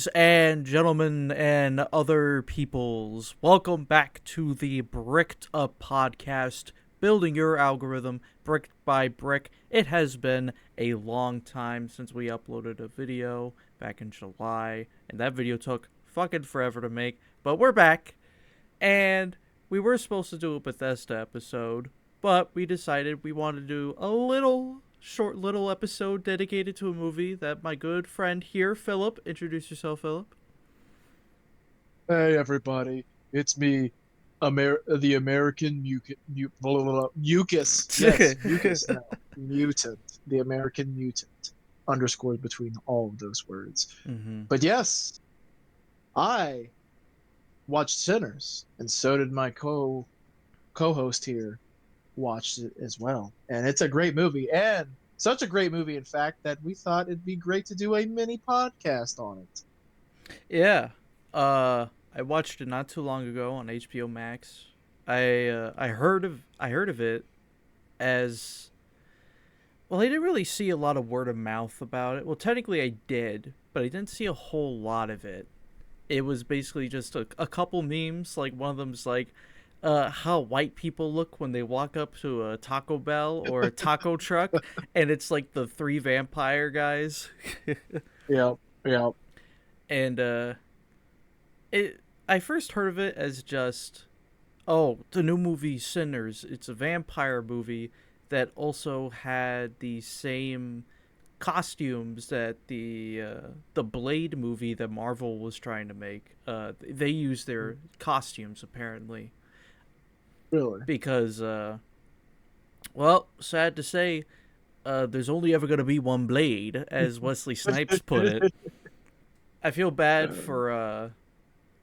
Ladies and gentlemen and other peoples, welcome back to the Bricked Up podcast, building your algorithm brick by brick. It has been a long time since we uploaded a video back in July, and that video took fucking forever to make, but we're back, and we were supposed to do a Bethesda episode, but we decided we wanted to do a short little episode dedicated to a movie that my good friend here, Philip, introduce yourself, Philip. Hey everybody, it's me, the American blah, blah, blah, mucus. Yes, mucus. No, mutant. The American mutant. Underscores between all of those words. Mm-hmm. But yes, I watched Sinners, and so did my co-host here watched it as well. And it's a great movie, and such a great movie, in fact, that we thought it'd be great to do a mini podcast on it. Yeah. I watched it not too long ago on HBO Max. I heard of it as well. I didn't really see a lot of word of mouth about it. Well, technically I did, but I didn't see a whole lot of it. It was basically just a couple memes. Like one of them's like, how white people look when they walk up to a Taco Bell or a taco truck, and it's like the three vampire guys. Yeah, yeah. And it I first heard of it as just, oh, the new movie Sinners. It's a vampire movie that also had the same costumes that the Blade movie that Marvel was trying to make. They used their costumes apparently Really. because well, sad to say, there's only ever gonna be one Blade, as Wesley Snipes put it. I feel bad for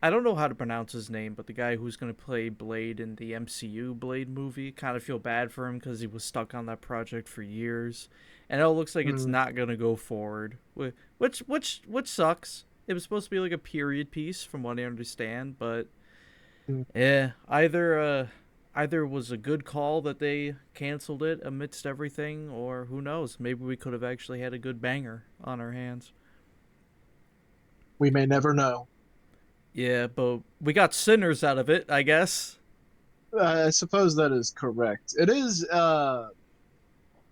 I don't know how to pronounce his name, but the guy who's going to play Blade in the MCU Blade movie, kind of feel bad for him because he was stuck on that project for years, and it looks like it's Mm. not going to go forward, which sucks. It was supposed to be like a period piece, from what I understand, but Mm. yeah, either was a good call that they canceled it amidst everything, or who knows, maybe we could have actually had a good banger on our hands. We may never know. Yeah, but we got Sinners out of it, I guess. I suppose that is correct. It is a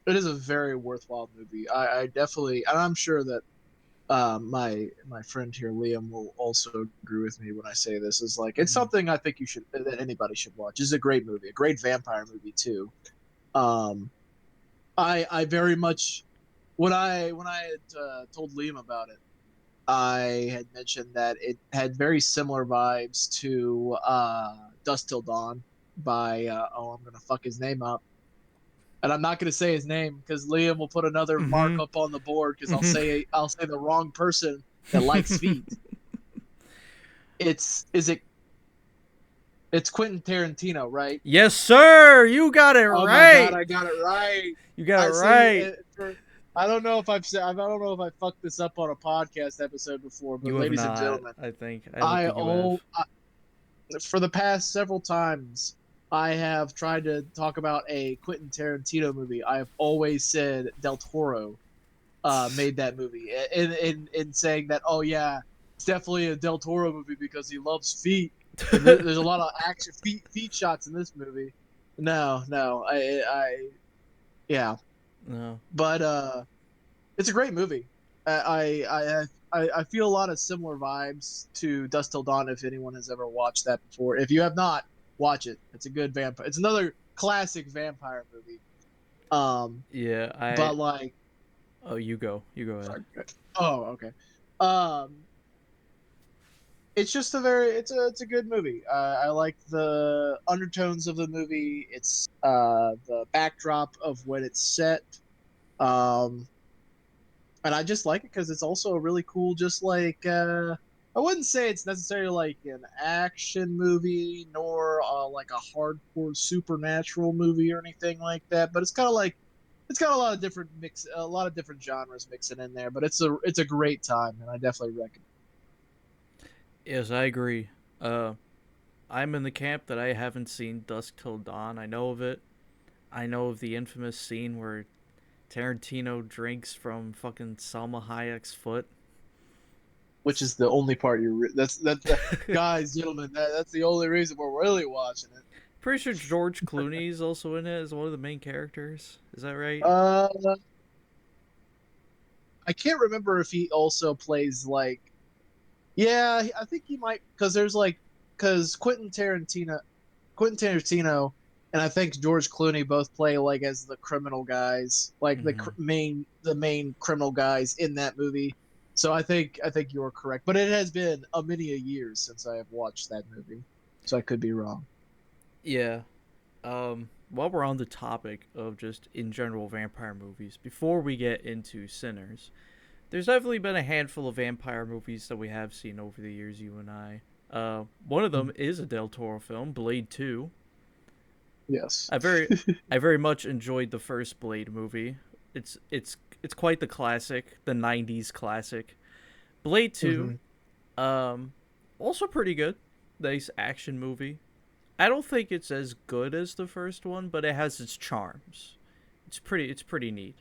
very worthwhile movie. I definitely, and I'm sure that my friend here Liam will also agree with me when I say this. Is like it's Mhm. something I think you should that anybody should watch. It's a great movie, a great vampire movie too. Um, I very much when I had told Liam about it, I had mentioned that it had very similar vibes to Dust Till Dawn by oh, I'm gonna fuck his name up, and I'm not gonna say his name because Liam will put another mark Mhm. up on the board because Mhm. I'll say the wrong person that likes feet. Is it it's Quentin Tarantino, right? Yes, sir. You got it Oh my god, right. I got it right. You got it I see. right. I don't know if I don't know if I fucked this up on a podcast episode before, but You have ladies and not. gentlemen, I think. I don't I think you have. oh for the past several times I have tried to talk about a Quentin Tarantino movie. I have always said Del Toro made that movie, in saying that, oh yeah, it's definitely a Del Toro movie because he loves feet, and there's a lot of action feet shots in this movie. No, no, yeah, No. but it's a great movie. I feel a lot of similar vibes to Dust Till Dawn. If anyone has ever watched that before, if you have not, watch it. It's a good vampire. It's another classic vampire movie. Um, Yeah. I. but like, Oh, you go. You go ahead. sorry. Oh, okay. Um, it's just a very it's a good movie. I like the undertones of the movie. It's the backdrop of when it's set. Um, and I just like it because it's also a really cool, just like I wouldn't say it's necessarily like an action movie nor like a hardcore supernatural movie or anything like that, but it's kind of like it's got a lot of different genres mixing in there, but it's a great time, and I definitely recommend. Yes, I agree. Uh, I'm in the camp that I haven't seen Dusk Till Dawn. I know of it. I know of the infamous scene where Tarantino drinks from fucking Salma Hayek's foot. which is the only part that's guys, gentlemen, that's the only reason we're really watching it. Pretty sure George Clooney is also in it as one of the main characters. Is that right? Uh, I can't remember if he also plays like, yeah, I think he might because there's like because Quentin Tarantino, and I think George Clooney both play like as the criminal guys, like Mm-hmm. the main criminal guys in that movie. So I think you're correct, but it has been a many a years since I have watched that movie, so I could be wrong. Yeah. While we're on the topic of just in general vampire movies, before we get into Sinners, there's definitely been a handful of vampire movies that we have seen over the years, you and I. One of them is a Del Toro film, Blade 2. Yes. I very I very much enjoyed the first Blade movie. It's quite the classic, the 90s classic. Blade 2, Hmm. um also pretty good. Nice action movie. I don't think it's as good as the first one, but it has its charms. It's pretty neat.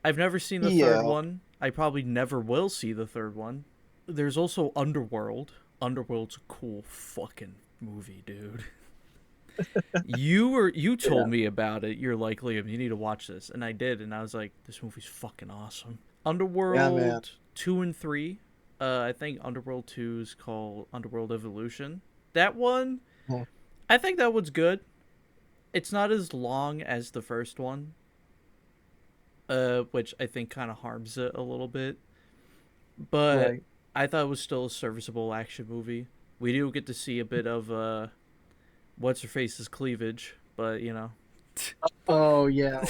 I've never seen the third Yeah. one. I probably never will see the third one. There's also Underworld. Underworld's a cool fucking movie, dude. You Yeah. told me about it. You're like, Liam, you need to watch this, and I did, and I was like, this movie's fucking awesome. Yeah, man. Underworld 2 and 3. I think Underworld 2 is called Underworld Evolution. That one, Mhm. I think that one's good. It's not as long as the first one, which I think kind of harms it a little bit. But Right. I thought it was still a serviceable action movie. We do get to see a bit of what's her face's cleavage, but you know. Oh yeah,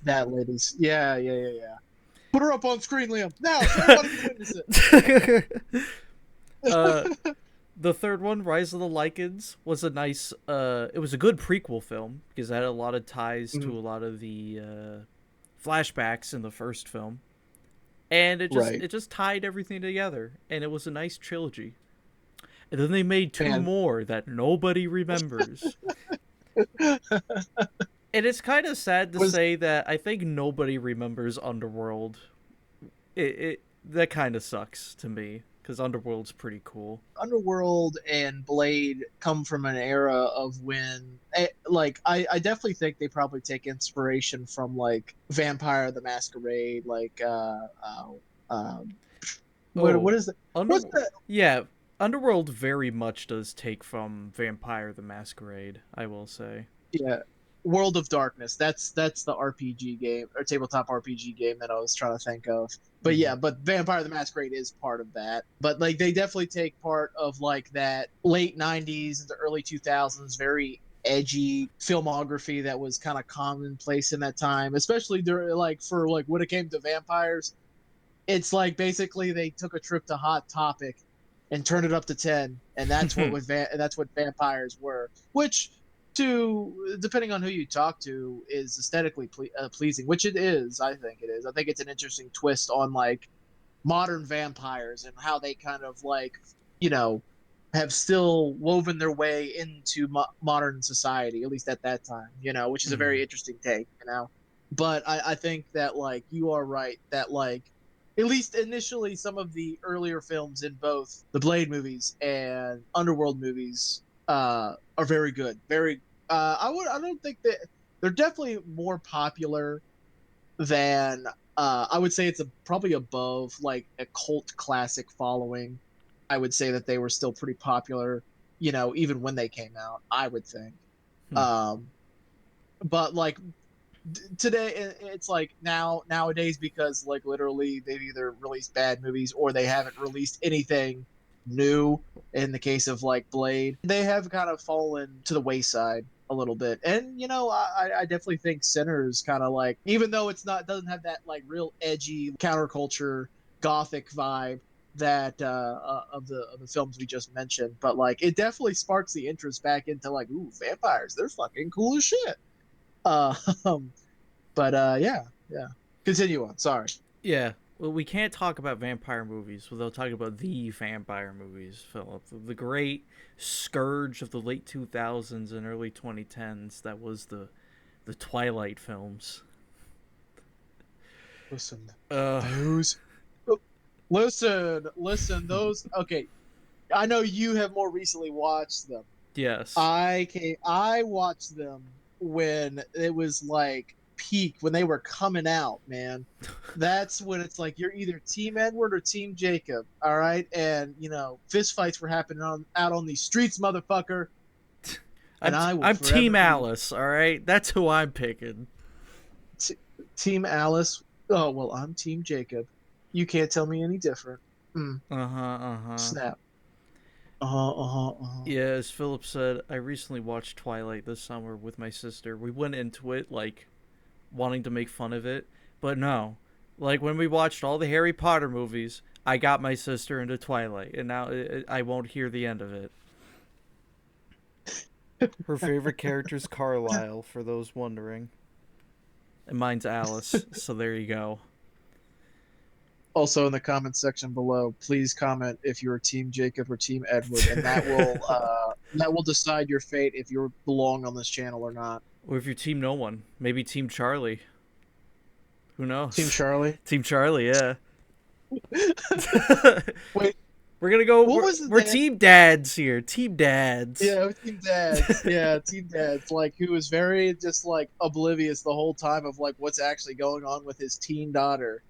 that lady's. Yeah, yeah, yeah, yeah. Put her up on screen, Liam, now, so everybody can witness uh, it. the third one, Rise of the Lycans, was a nice. It was a good prequel film because it had a lot of ties Mhm. to a lot of the flashbacks in the first film, and Right, it just tied everything together, and it was a nice trilogy. And then they made two man. more that nobody remembers. And it's kind of sad to Was say that I think nobody remembers Underworld. It that kind of sucks to me because Underworld's pretty cool. Underworld and Blade come from an era of when, like, I definitely think they probably take inspiration from like Vampire the Masquerade, like um, what Oh, is it? What's Under the yeah, Underworld very much does take from Vampire the Masquerade. I will say. yeah, World of Darkness. That's the RPG game or tabletop RPG game that I was trying to think of. But Mm-hmm. yeah, but Vampire the Masquerade is part of that. But like they definitely take part of like that late '90s into early 2000s, very edgy filmography that was kind of commonplace in that time, especially during like for like when it came to vampires. It's like basically they took a trip to Hot Topic and turned it up to 10, and that's what vampires were, which to depending on who you talk to is aesthetically pleasing, which it is. I think it is. I think it's an interesting twist on like modern vampires and how they kind of like you know have still woven their way into modern society, at least at that time, which is a Mm-hmm. very interesting take, but I think that like you are right that like at least initially some of the earlier films in both the Blade movies and Underworld movies are very good, very I don't think that they're definitely more popular than I would say it's probably above like a cult classic following. I would say that they were still pretty popular, even when they came out. I would think, Hmm. um, but like today, it's like nowadays because like literally they've either released bad movies or they haven't released anything new. In the case of like Blade, they have kind of fallen to the wayside a little bit. And I definitely think Sinners kind of like, even though it's not doesn't have that like real edgy counterculture gothic vibe that of the films we just mentioned, but like it definitely sparks the interest back into like, ooh, vampires, they're fucking cool as shit. Uh, but yeah, yeah. Continue on. Sorry. Yeah. Well, we can't talk about vampire movies without talking about the vampire movies, Philip. The great scourge of the late 2000s and early 2010s that was the Twilight films. Listen, Uh, those Listen. Those okay. I know you have more recently watched them. Yes. I watched them when it was like peak when they were coming out, man. That's when it's like you're either Team Edward or Team Jacob, all right? And fist fights were happening out on these streets, motherfucker. And I will I'm Team forever be Alice. All right, that's who I'm picking. t- Team Alice. Oh well, I'm Team Jacob. You can't tell me any different. Mm, Uh huh. Uh huh. snap. Uh-huh. Yeah, as Philip said, I recently watched Twilight this summer with my sister. We went into it like wanting to make fun of it, but no. Like when we watched all the Harry Potter movies, I got my sister into Twilight, and now I won't hear the end of it. Her favorite character is Carlisle, for those wondering, and mine's Alice. So there you go. Also, in the comment section below, please comment if you're Team Jacob or Team Edward, and that will decide your fate if you belong on this channel or not. Or if you're Team No One, maybe Team Charlie. Who Team knows? Charlie. Team Charlie, yeah. Wait, We're gonna go. what was the We're dad? Team Dads here. Team Dads. Yeah, Team Dads. Yeah, Team Dads. Like who was very just like oblivious the whole time of like what's actually going on with his teen daughter.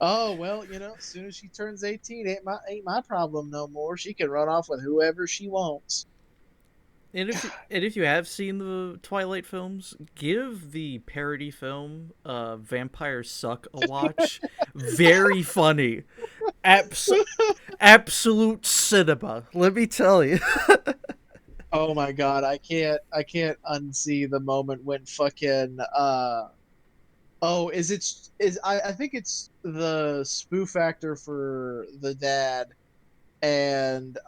Oh well, as soon as she turns 18, ain't my problem no more. She can run off with whoever she wants. And if you have seen the Twilight films, give the parody film "Vampires Suck" a watch. Very funny, absolute cinema. Let me tell you. Oh my god, I can't unsee the moment when fucking oh, I think it's the spoof actor for the dad and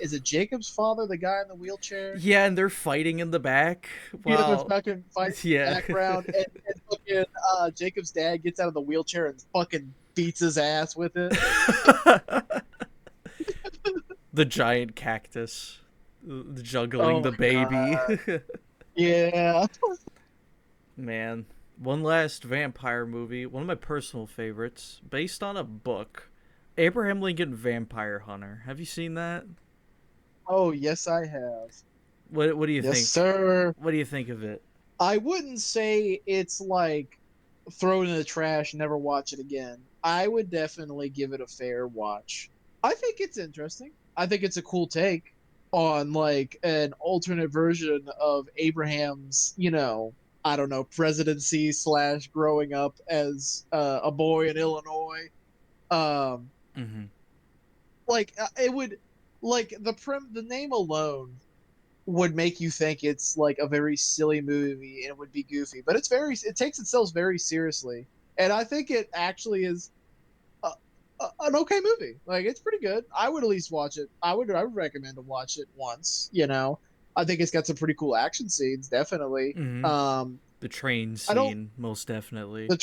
is it Jacob's father, the guy in the wheelchair? Yeah, and they're fighting in the back. Yeah, they're Wow. fucking fighting in the Yeah. background and fucking Jacob's dad gets out of the wheelchair and fucking beats his ass with it. The giant cactus, juggling Oh the my baby. god. Yeah. Man, one last vampire movie, one of my personal favorites, based on a book. Abraham Lincoln Vampire Hunter. Have you seen that? Oh, yes I have. What do you Yes, think? sir. What do you think of it? I wouldn't say it's like throw it in the trash, never watch it again. I would definitely give it a fair watch. I think it's interesting. I think it's a cool take on like an alternate version of Abraham's, I don't know, presidency slash growing up as a boy in Illinois. Um, Mm-hmm. it would like the name alone would make you think it's like a very silly movie and it would be goofy, but it takes itself very seriously, and I think it actually is an okay movie. Like it's pretty good. I would at least watch it. I would recommend to watch it once. I think it's got some pretty cool action scenes. Definitely. Mm-hmm. The train I don't scene, most definitely. the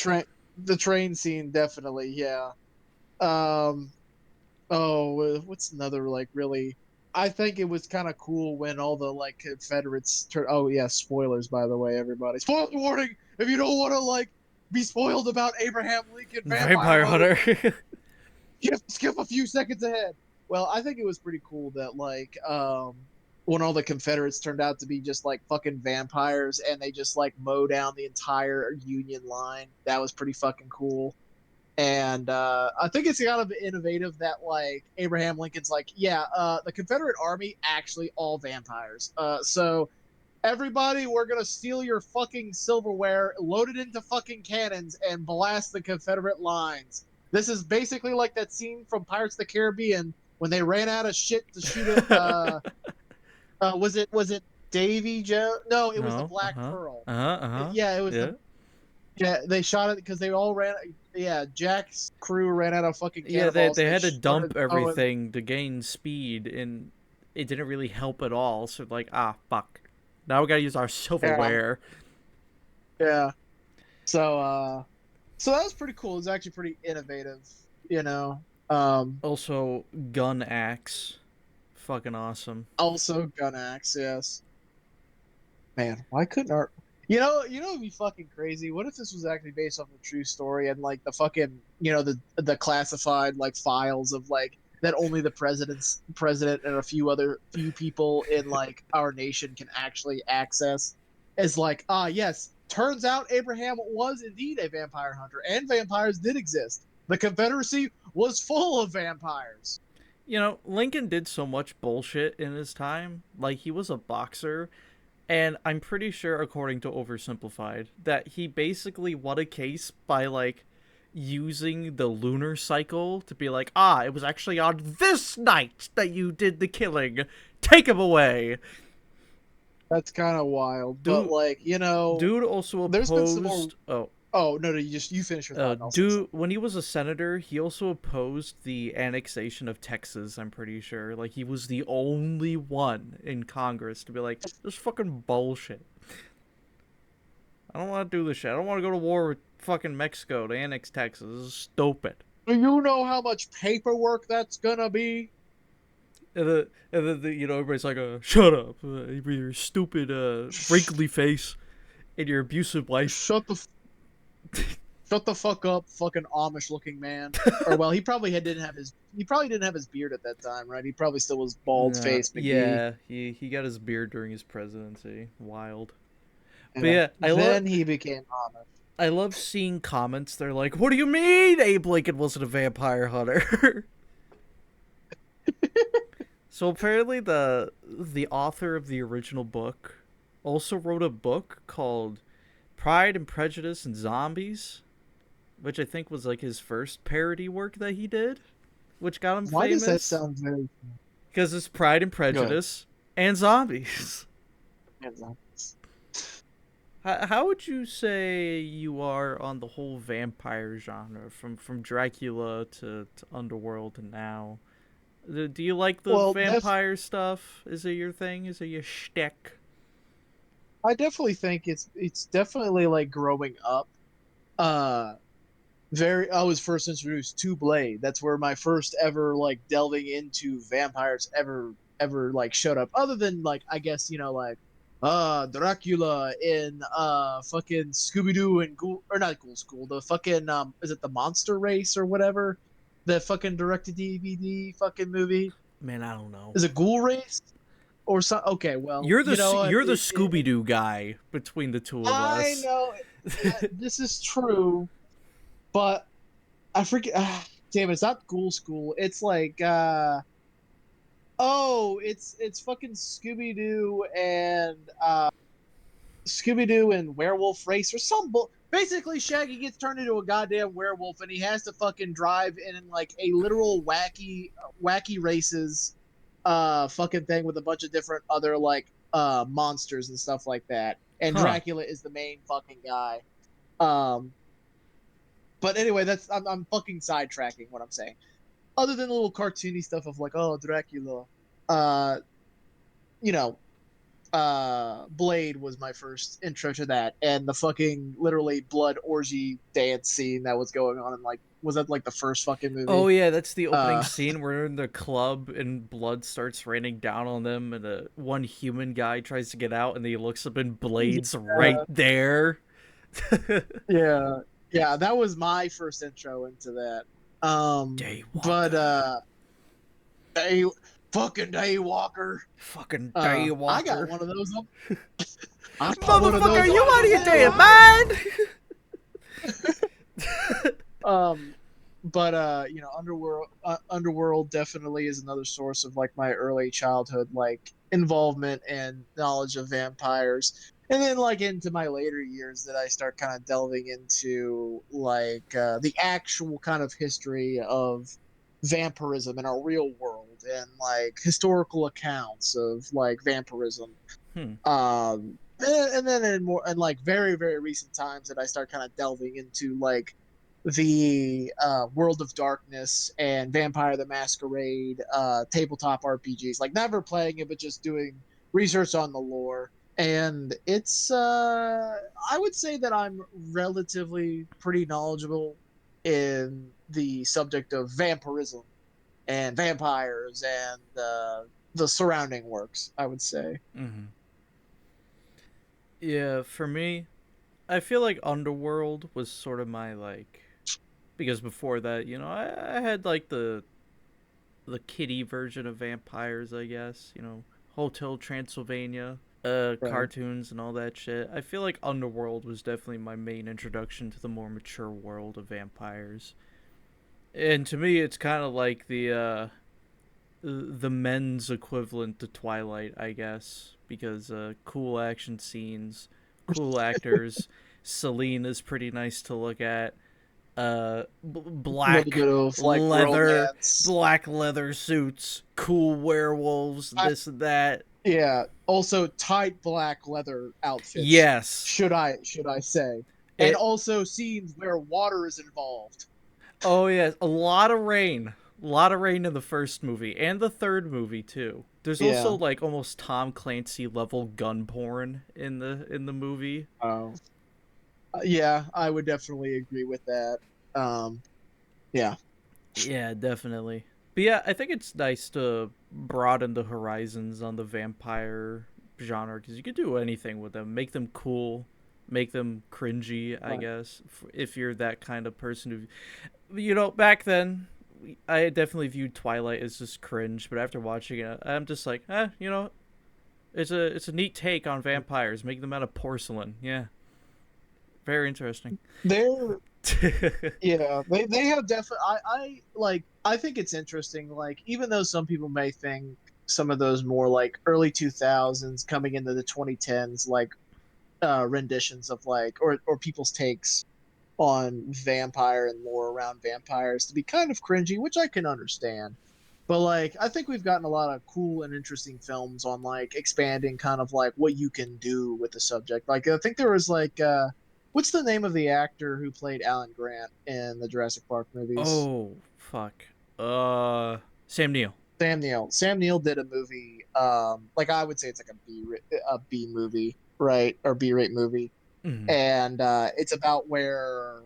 train scene definitely. Yeah. Um, Oh, what's another like really? I think it was kind of cool when all the like Confederates turn. Oh yeah, spoilers by the way, everybody. Spoiler warning! If you don't want to like be spoiled about Abraham Lincoln Vampire Vampire Hunter, Hunter. you have to skip a few seconds ahead. Well, I think it was pretty cool that like when all the Confederates turned out to be just like fucking vampires and they just like mow down the entire Union line. That was pretty fucking cool. And I think it's kind of innovative that like Abraham Lincoln's like, yeah, the Confederate Army actually all vampires. So everybody, we're gonna steal your fucking silverware, load it into fucking cannons, and blast the Confederate lines. This is basically like that scene from Pirates of the Caribbean when they ran out of shit to shoot at. Was it Davy Jones? No, it was the No. Uh Black huh. Pearl. Uh huh. Uh huh. Yeah, it was Yeah. the they shot it because they all ran. Yeah, Jack's crew ran out of fucking Yeah. They cannonballs. they And they had to started dump throwing. everything to gain speed, and it didn't really help at all. So like, fuck. Now we gotta use our Yeah, silverware. yeah. So that was pretty cool. It was actually pretty innovative. You know. Also, gun axe. Fucking awesome. Also, gun axe. Yes. Man, why couldn't our? It'd be fucking crazy. What if this was actually based off a true story and like the fucking, the classified like files of like that only the president and a few people in like our nation can actually access is like, yes, turns out Abraham was indeed a vampire hunter and vampires did exist. The Confederacy was full of vampires. Lincoln did so much bullshit in his time. Like, he was a boxer, and I'm pretty sure, according to Oversimplified, that he basically won a case by, like, using the lunar cycle to be like, it was actually on this night that you did the killing. Take him away. That's kind of wild, but Dude, like, dude also there's been some more. opposed. Oh, Oh no, no, you finish your thought, and I'll say dude, something. when he was a senator, he also opposed the annexation of Texas. I'm pretty sure, like, he was the only one in Congress to be like, "This fucking bullshit. I don't want to do this shit. I don't want to go to war with fucking Mexico to annex Texas. This is stupid." Do you know how much paperwork that's gonna be? And then everybody's like, "Shut up, with your stupid, wrinkly face and your abusive wife." Shut the shut the fuck up, fucking Amish looking man. Or well, he probably didn't have his beard at that time, right? He probably still was bald No, face McGee. yeah, he got his beard during his presidency. Wild. But Yeah. yeah, Then he became Amish. I love seeing comments. They're like, "What do you mean Abe Lincoln wasn't a vampire hunter?" So apparently the author of the original book also wrote a book called Pride and Prejudice and Zombies, which I think was like his first parody work that he did, which got him Why does that famous sound very because it's Pride and good? Prejudice and zombies. How would you say you are on the whole vampire genre, from Dracula to Underworld to now? Do you like the Well, vampire stuff? Is it your thing? Is it your shtick? I definitely think it's definitely like growing up. Uh, I was first introduced to Blade. That's where my first ever like delving into vampires ever like showed up. Other than like I guess like Dracula in fucking Scooby Doo and Ghoul or not Ghoul School. The fucking is it the Monster Race or whatever? The fucking directed DVD fucking movie. Man, I don't know. Is it Ghoul Race or so? Okay, well You're you know what? you're the Scooby Doo guy between the two of I us. know this is true, but I forget. Damn, it's not Ghoul School. It's like it's fucking Scooby Doo and Werewolf Race or some bull. Basically, Shaggy gets turned into a goddamn werewolf, and he has to fucking drive in like a literal wacky races, fucking thing with a bunch of different other like monsters and stuff like that. And Huh. Dracula is the main fucking guy. Um, but anyway, I'm fucking sidetracking what I'm saying. Other than the little cartoony stuff of like, oh, Dracula, uh, you know, Blade was my first intro to that, and the fucking literally blood orgy dance scene that was going on, and like, was that like the first fucking Oh movie? yeah, that's the opening Uh, scene where they're in the club and blood starts raining down on them, and one human guy tries to get out, and he looks up and Blade's right yeah, there. yeah, yeah, that was my first intro into that. But Daywalker. day, fucking Daywalker. Fucking I got Daywalker. one of those. I got one of Motherfucker, those you on out of your damn my mind? Um, but Underworld definitely is another source of like my early childhood like involvement and knowledge of vampires. And then like into my later years that I start kind of delving into like the actual kind of history of vampirism in our real world and like historical accounts of like vampirism. Hmm. And then in more and like very very recent times that I start kind of delving into like the World of Darkness and Vampire the Masquerade tabletop RPGs. Like never playing it, but just doing research on the lore. And it's I would say that I'm relatively pretty knowledgeable in the subject of vampirism and vampires and the surrounding works. I would say. Mm-hmm. Yeah, for me, I feel like Underworld was sort of my like because before that, I had like the kiddie version of vampires, I guess. Hotel Transylvania, Right. cartoons and all that shit. I feel like Underworld was definitely my main introduction to the more mature world of vampires. And to me, it's kind of like the men's equivalent to Twilight, I guess, because cool action scenes, cool actors. Selene is pretty nice to look at. A little bit of like romance. black leather suits, cool werewolves, I, this and that. yeah. Also tight black leather outfits. Yes, Should I say? And it. also scenes where water is involved. Oh yes, a lot of rain in the first movie and the third movie too. There's also Yeah. like almost Tom Clancy level gun porn in the movie. Oh. Yeah, I would definitely agree with that. Um, yeah. Yeah, definitely. But yeah, I think it's nice to broaden the horizons on the vampire genre because you could do anything with them. Make them cool, make them cringy, I Right. guess, if you're that kind of person who, back then, I definitely viewed Twilight as just cringe, but after watching it, I'm just like, it's a neat take on vampires, make them out of porcelain. Yeah, very interesting. They're Yeah, they have definitely. I like. I think it's interesting. Like, even though some people may think some of those more like early 2000s coming into the 2010s, like renditions of like or people's takes on vampire and lore around vampires to be kind of cringy, which I can understand. But like, I think we've gotten a lot of cool and interesting films on like expanding kind of like what you can do with the subject. Like, I think there was like, what's the name of the actor who played Alan Grant in the Jurassic Park movies? Oh fuck. Sam Neill. Sam Neill. Sam Neill did a movie. Like I would say it's like a B movie, right, or B rate movie, Mm. and it's about where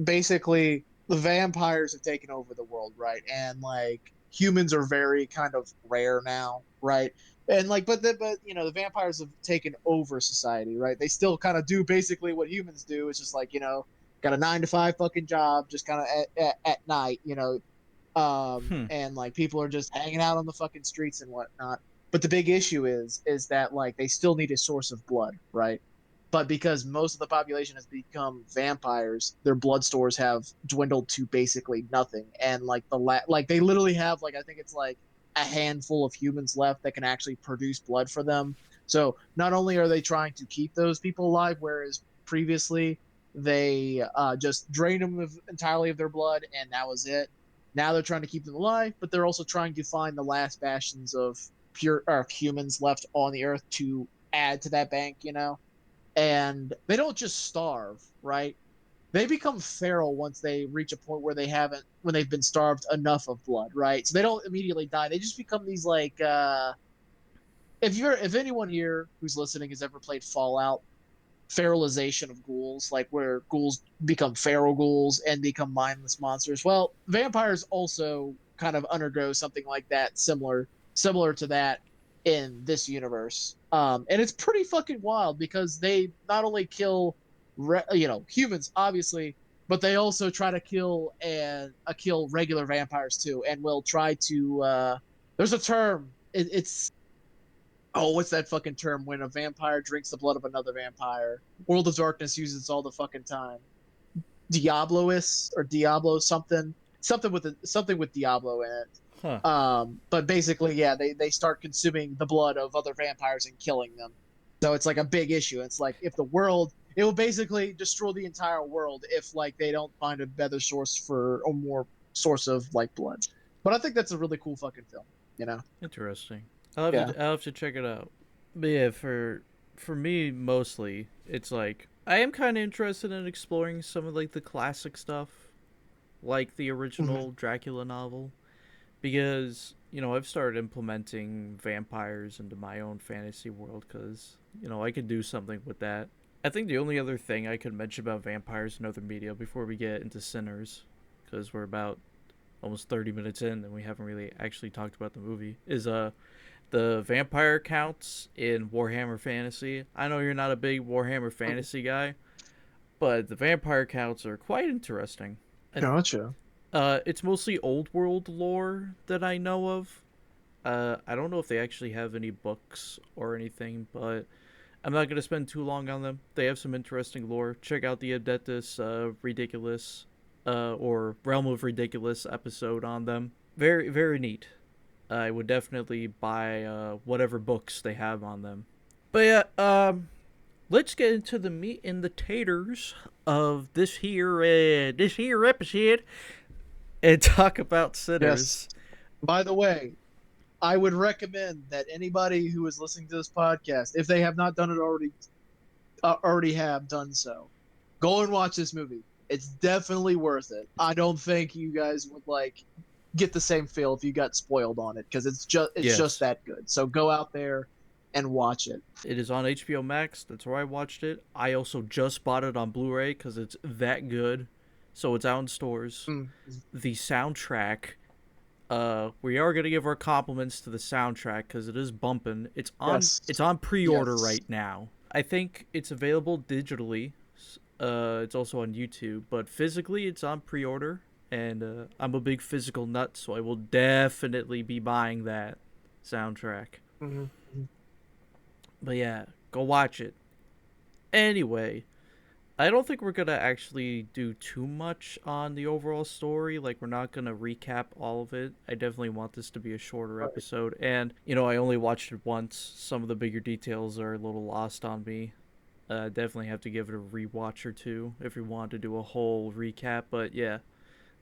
basically the vampires have taken over the world, right? And like humans are very kind of rare now, right? And like, but the vampires have taken over society, right? They still kind of do basically what humans do. It's just like got a 9 to 5 fucking job, just kind of at night, Hmm. and like people are just hanging out on the fucking streets and whatnot. But the big issue is that like they still need a source of blood, right? But because most of the population has become vampires, their blood stores have dwindled to basically nothing. And like like they literally have like I think it's like a handful of humans left that can actually produce blood for them. So not only are they trying to keep those people alive, whereas previously they just drained them entirely of their blood and that was it. Now they're trying to keep them alive, but they're also trying to find the last bastions of pure or humans left on the earth to add to that bank. And they don't just starve, right? They become feral once they reach a point where when they've been starved enough of blood, right? So they don't immediately die. They just become these like if anyone here who's listening has ever played Fallout, feralization of ghouls, like where ghouls become feral ghouls and become mindless monsters. Well, vampires also kind of undergo something like that, similar to that in this universe. And it's pretty fucking wild because they not only kill, humans obviously, but they also try to kill regular vampires too, and will try to. There's a term. It's what's that fucking term when a vampire drinks the blood of another vampire? World of Darkness uses all the fucking time. Diablois or Diablo something with Diablo in it. Huh. But basically, yeah, they start consuming the blood of other vampires and killing them. So it's like a big issue. It's like if the world, it will basically destroy the entire world if like they don't find a better source for or more source of like blood. But I think that's a really cool fucking film. Interesting. I'll have Yeah. to I'll have to check it out. But yeah, for me mostly, it's like I am kind of interested in exploring some of like the classic stuff, like the Mm-hmm. original Dracula novel, because I've started implementing vampires into my own fantasy world because I could do something with that. I think the only other thing I could mention about vampires in other media before we get into Sinners, because we're about almost 30 minutes in and we haven't really actually talked about the movie, is The vampire counts in Warhammer Fantasy. I know you're not a big Warhammer Oh, Fantasy guy, but the vampire counts are quite interesting. gotcha. It's mostly old world lore that I know of. I don't know if they actually have any books or anything, but I'm not gonna spend too long on them. They have some interesting lore. Check out the Adeptus Ridiculous, or Realm of Ridiculous episode on them. Very very neat. I would definitely buy whatever books they have on them. But yeah, let's get into the meat and the taters of this here episode and talk about Yes. Sinners. By the way, I would recommend that anybody who is listening to this podcast, if they have not done it already, already have done so, go and watch this movie. It's definitely worth it. I don't think you guys would like get the same feel if you got spoiled on it because it's just Yes. that good. So go out there and watch it. It is on HBO Max. That's where I watched it. I also just bought it on Blu-ray because it's that good. So it's out in stores. Mm. The soundtrack, we are gonna give our compliments to the soundtrack because it is bumping. It's on. Yes. It's on pre-order Yes. right now. I think it's available digitally. It's also on YouTube, but physically it's on pre-order. And I'm a big physical nut, so I will definitely be buying that soundtrack. Mm-hmm. But yeah, go watch it. Anyway, I don't think we're gonna actually do too much on the overall story. Like, we're not gonna recap all of it. I definitely want this to be a shorter Right. episode. And, I only watched it once. Some of the bigger details are a little lost on me. Definitely have to give it a rewatch or two if we want to do a whole recap. But yeah,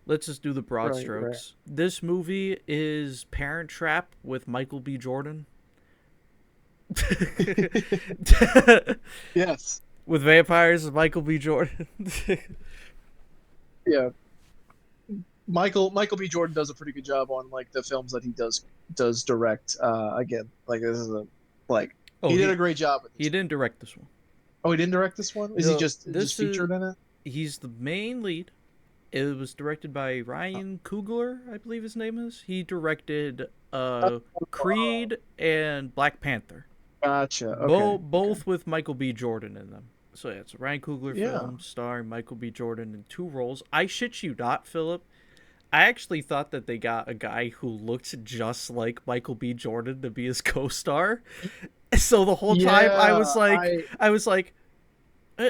let's just do the broad Right. Right. strokes. This movie is Parent Trap with Michael B. Jordan. Yes. With vampires, Michael B. Jordan. Yeah. Michael B. Jordan does a pretty good job on like the films that he does direct. Again, like this is a like Oh, he did a great job with he this. didn't direct this one. Oh, he didn't direct this one? Is he No, just this is featured in it? he's the main lead. It was directed by Ryan Coogler, I believe his name is. He directed Creed and Black Panther. Gotcha. Okay. Both with Michael B. Jordan in them. So yeah, it's a Ryan Coogler Yeah. film starring Michael B. Jordan in two roles. I shit you not, Philip. I actually thought that they got a guy who looked just like Michael B. Jordan to be his co-star. So the whole time I was like, "Uh,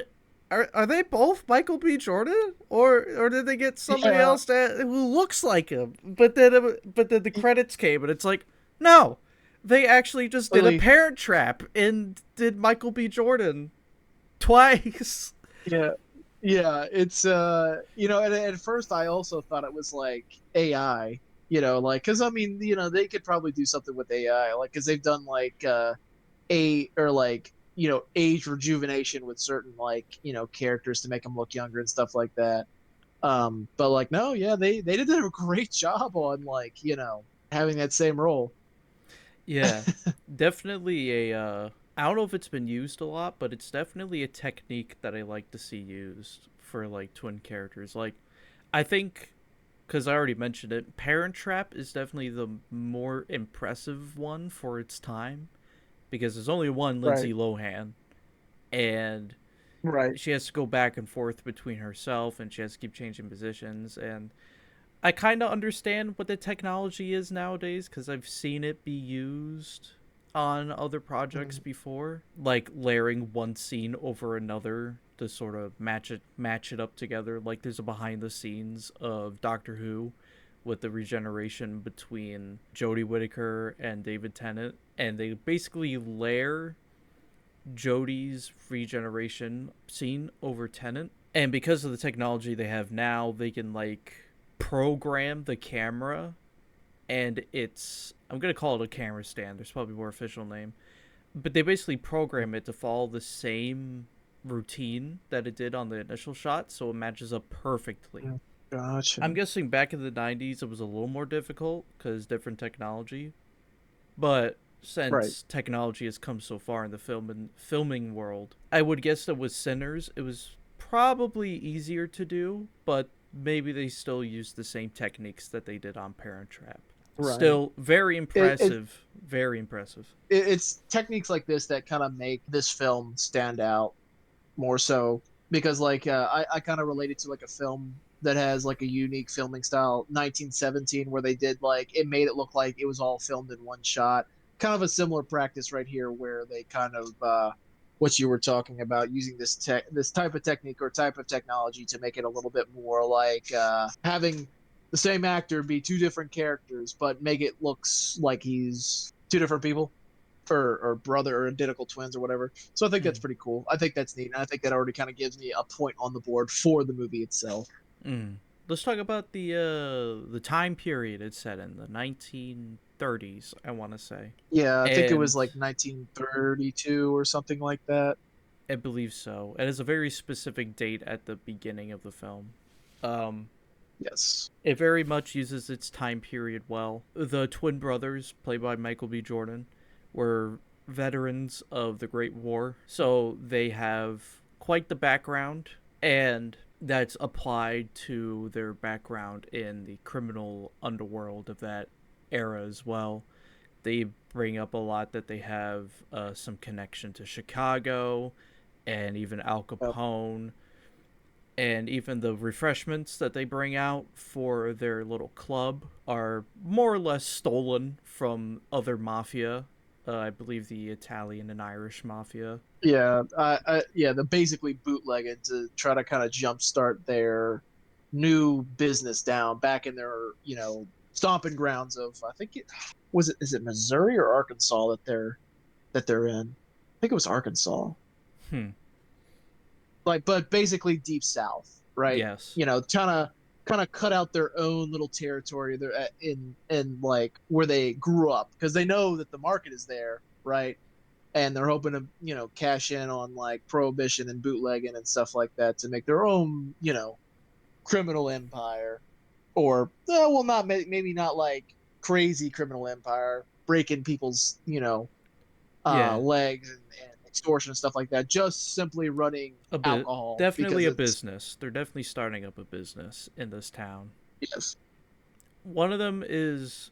are they both Michael B. Jordan, or did they get somebody Yeah. else who looks like him?" But then the credits came and it's like, no, they actually just did a Really? Parent Trap and did Michael B. Jordan twice. Yeah. Yeah, it's and at first I also thought it was like AI, like cuz I mean, they could probably do something with AI like cuz they've done like age rejuvenation with certain like, characters to make them look younger and stuff like that. But like no, yeah, they did a great job on like, having that same role. Yeah, definitely a. I don't know if it's been used a lot, but it's definitely a technique that I like to see used for like twin characters. Like, I think, because I already mentioned it, Parent Trap is definitely the more impressive one for its time, because there's only one Lindsay Right. Lohan, and Right. she has to go back and forth between herself, and she has to keep changing positions, and I kind of understand what the technology is nowadays because I've seen it be used on other projects Mm. before, like layering one scene over another to sort of match it up together. Like there's a behind the scenes of Doctor Who with the regeneration between Jodie Whittaker and David Tennant, and they basically layer Jodie's regeneration scene over Tennant. And because of the technology they have now, they can like program the camera, and I'm gonna call it a camera stand. There's probably a more official name, but they basically program it to follow the same routine that it did on the initial shot, so it matches up perfectly. Mm. Gotcha. I'm guessing back in the '90s it was a little more difficult because different technology, but Right. since technology has come so far in the filming world, I would guess that with Sinners it was probably easier to do, but maybe they still use the same techniques that they did on Parent Trap. Right. Still very It, it impressive. Very impressive. it's techniques like this that kind of make this film stand out more so because I kind of related to like a film that has like a unique filming style, 1917, where they did like it made it look like it was all filmed in one shot. Kind of a similar practice right here where they kind of what you were talking about using this type of technique or type of technology to make it a little bit more like having the same actor be two different characters but make it looks like he's two different people or brother or identical twins or whatever. So I think that's Mm. pretty cool. I think that's neat. And I think that already kind of gives me a point on the board for the movie itself. Mm. Let's talk about the time period it's set in, the 1930s, I want to say. Yeah, I think it was And like 1932 or something like that. I believe so. It has a very specific date at the beginning of the film. Um, Yes. it very much uses its time period well. The twin brothers, played by Michael B. Jordan, were veterans of the Great War, so they have quite the background, and that's applied to their background in the criminal underworld of that era as well. They bring up a lot that they have some connection to Chicago and even Al Yep. Capone, and even the refreshments that they bring out for their little club are more or less stolen from other mafia. I believe the Italian and Irish mafia. Yeah, yeah, the basically bootlegging to try to kind of jumpstart their new business down back in their, stomping grounds of I think it was it is it Missouri or Arkansas that they're in. I think it was Arkansas. Hmm. Like but basically deep south, right? Yes. Kind of cut out their own little territory there in like where they grew up because they know that the market is there, right? And they're hoping to cash in on like prohibition and bootlegging and stuff like that to make their own criminal empire or well not maybe not like crazy criminal empire breaking people's Yeah. legs and extortion and stuff like that, just simply running A bit. alcohol Definitely because a it's business. They're definitely starting up a business in this town. yes. One of them is,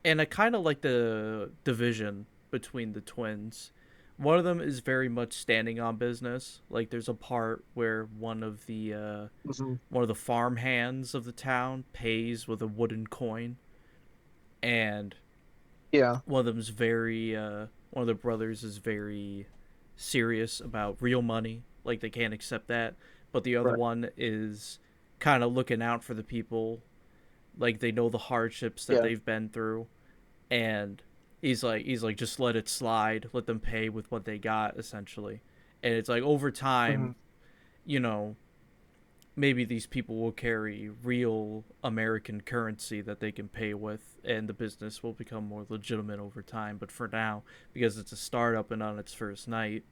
and I kind of like the division between the twins. One of them is very much standing on business. Like there's a part where Mhm. one of the farm hands of the town pays with a wooden coin, and Yeah. one of them's very one of the brothers is very serious about real money. Like they can't accept that, but the other Right. one is kind of looking out for the people. Like they know the hardships that Yeah. they've been through, and he's like just let it slide, let them pay with what they got essentially. And it's like over Hmm. time, you know, maybe these people will carry real American currency that they can pay with, and the business will become more legitimate over time. But for now, because it's a startup and on its first night,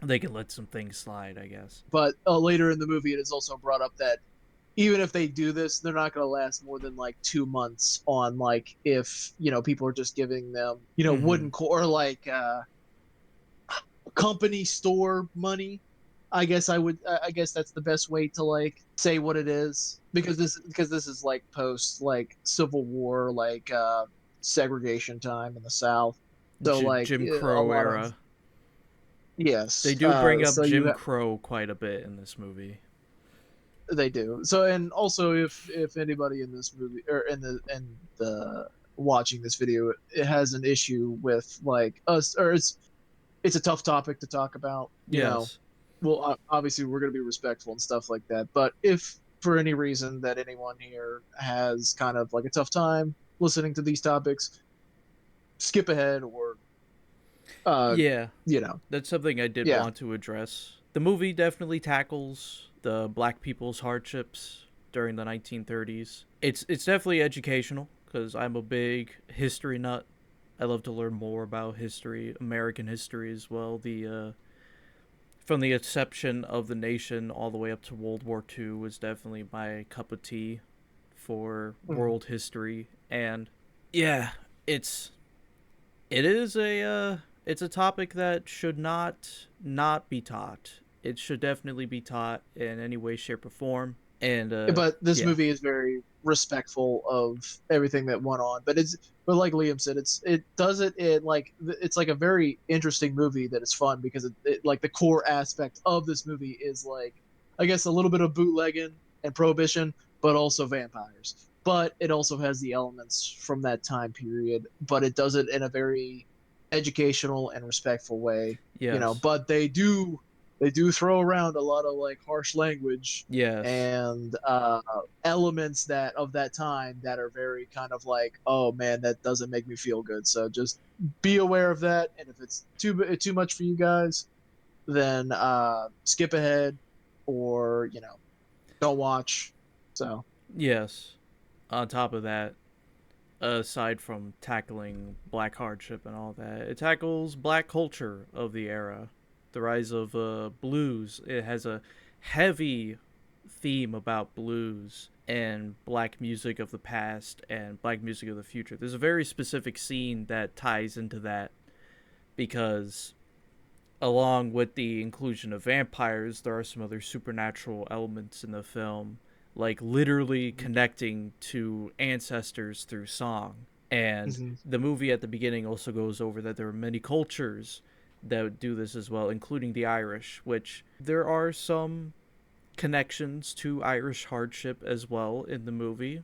they can let some things slide, I guess. But later in the movie, it is also brought up that even if they do this, they're not going to last more than like 2 months on like if people are just giving them Mm-hmm. wooden core like company store money. I guess that's the best way to like say what it is because this is like post like Civil War like segregation time in the South. So like Jim a Crow lot of era. They yes. do bring up So you Jim Crow quite a bit in this movie. They do. So and also if anybody in this movie or in the watching this video it has an issue with like us or it's a tough topic to talk about, Yes. well obviously we're going to be respectful and stuff like that, but if for any reason that anyone here has kind of like a tough time listening to these topics, skip ahead or uh Yeah, you know, that's something I did yeah. want to address. The movie definitely tackles the black people's hardships during the 1930s. It's definitely educational because I'm a big history nut. I love to learn more about history, American history as well. The from the inception of the nation all the way up to World War II was definitely my cup of tea for Mhm. world history. And yeah, it's it is a it's a topic that should not be taught. It should definitely be taught in any way, shape, or form. And But this yeah, movie is very respectful of everything that went on. But like Liam said, it does it in like it's like a very interesting movie that is fun because like the core aspect of this movie is like I guess a little bit of bootlegging and prohibition, but also vampires. But it also has the elements from that time period, but it does it in a very educational and respectful way, yes, but they do throw around a lot of like harsh language yes, and elements that of that time that are very kind of like, oh man, that doesn't make me feel good. So just be aware of that, and if it's too much for you guys, then skip ahead or don't watch. So yes. On top of that, aside from tackling black hardship and all that, it tackles black culture of the era, the rise of blues. It has a heavy theme about blues and black music of the past and black music of the future. There's a very specific scene that ties into that because, along with the inclusion of vampires, there are some other supernatural elements in the film, like literally connecting to ancestors through song. And mm-hmm. the movie at the beginning also goes over that there are many cultures that do this as well, including the Irish, which there are some connections to Irish hardship as well in the movie.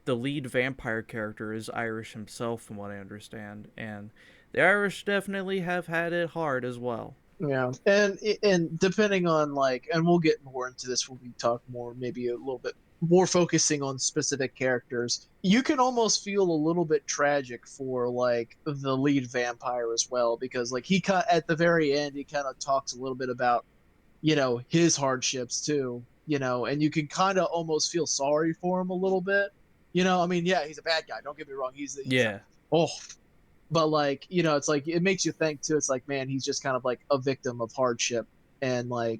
The lead vampire character is Irish himself, from what I understand, and the Irish definitely have had it hard as well. Yeah, and depending on like, and we'll get more into this when we talk more, maybe a little bit more focusing on specific characters. You can almost feel a little bit tragic for like the lead vampire as well, because like at the very end he kind of talks a little bit about his hardships too, and you can kind of almost feel sorry for him a little bit. I mean, yeah, he's a bad guy. Don't get me wrong. He's a Yeah. oh but like it's like it makes you think too. It's like, man, he's just kind of like a victim of hardship and like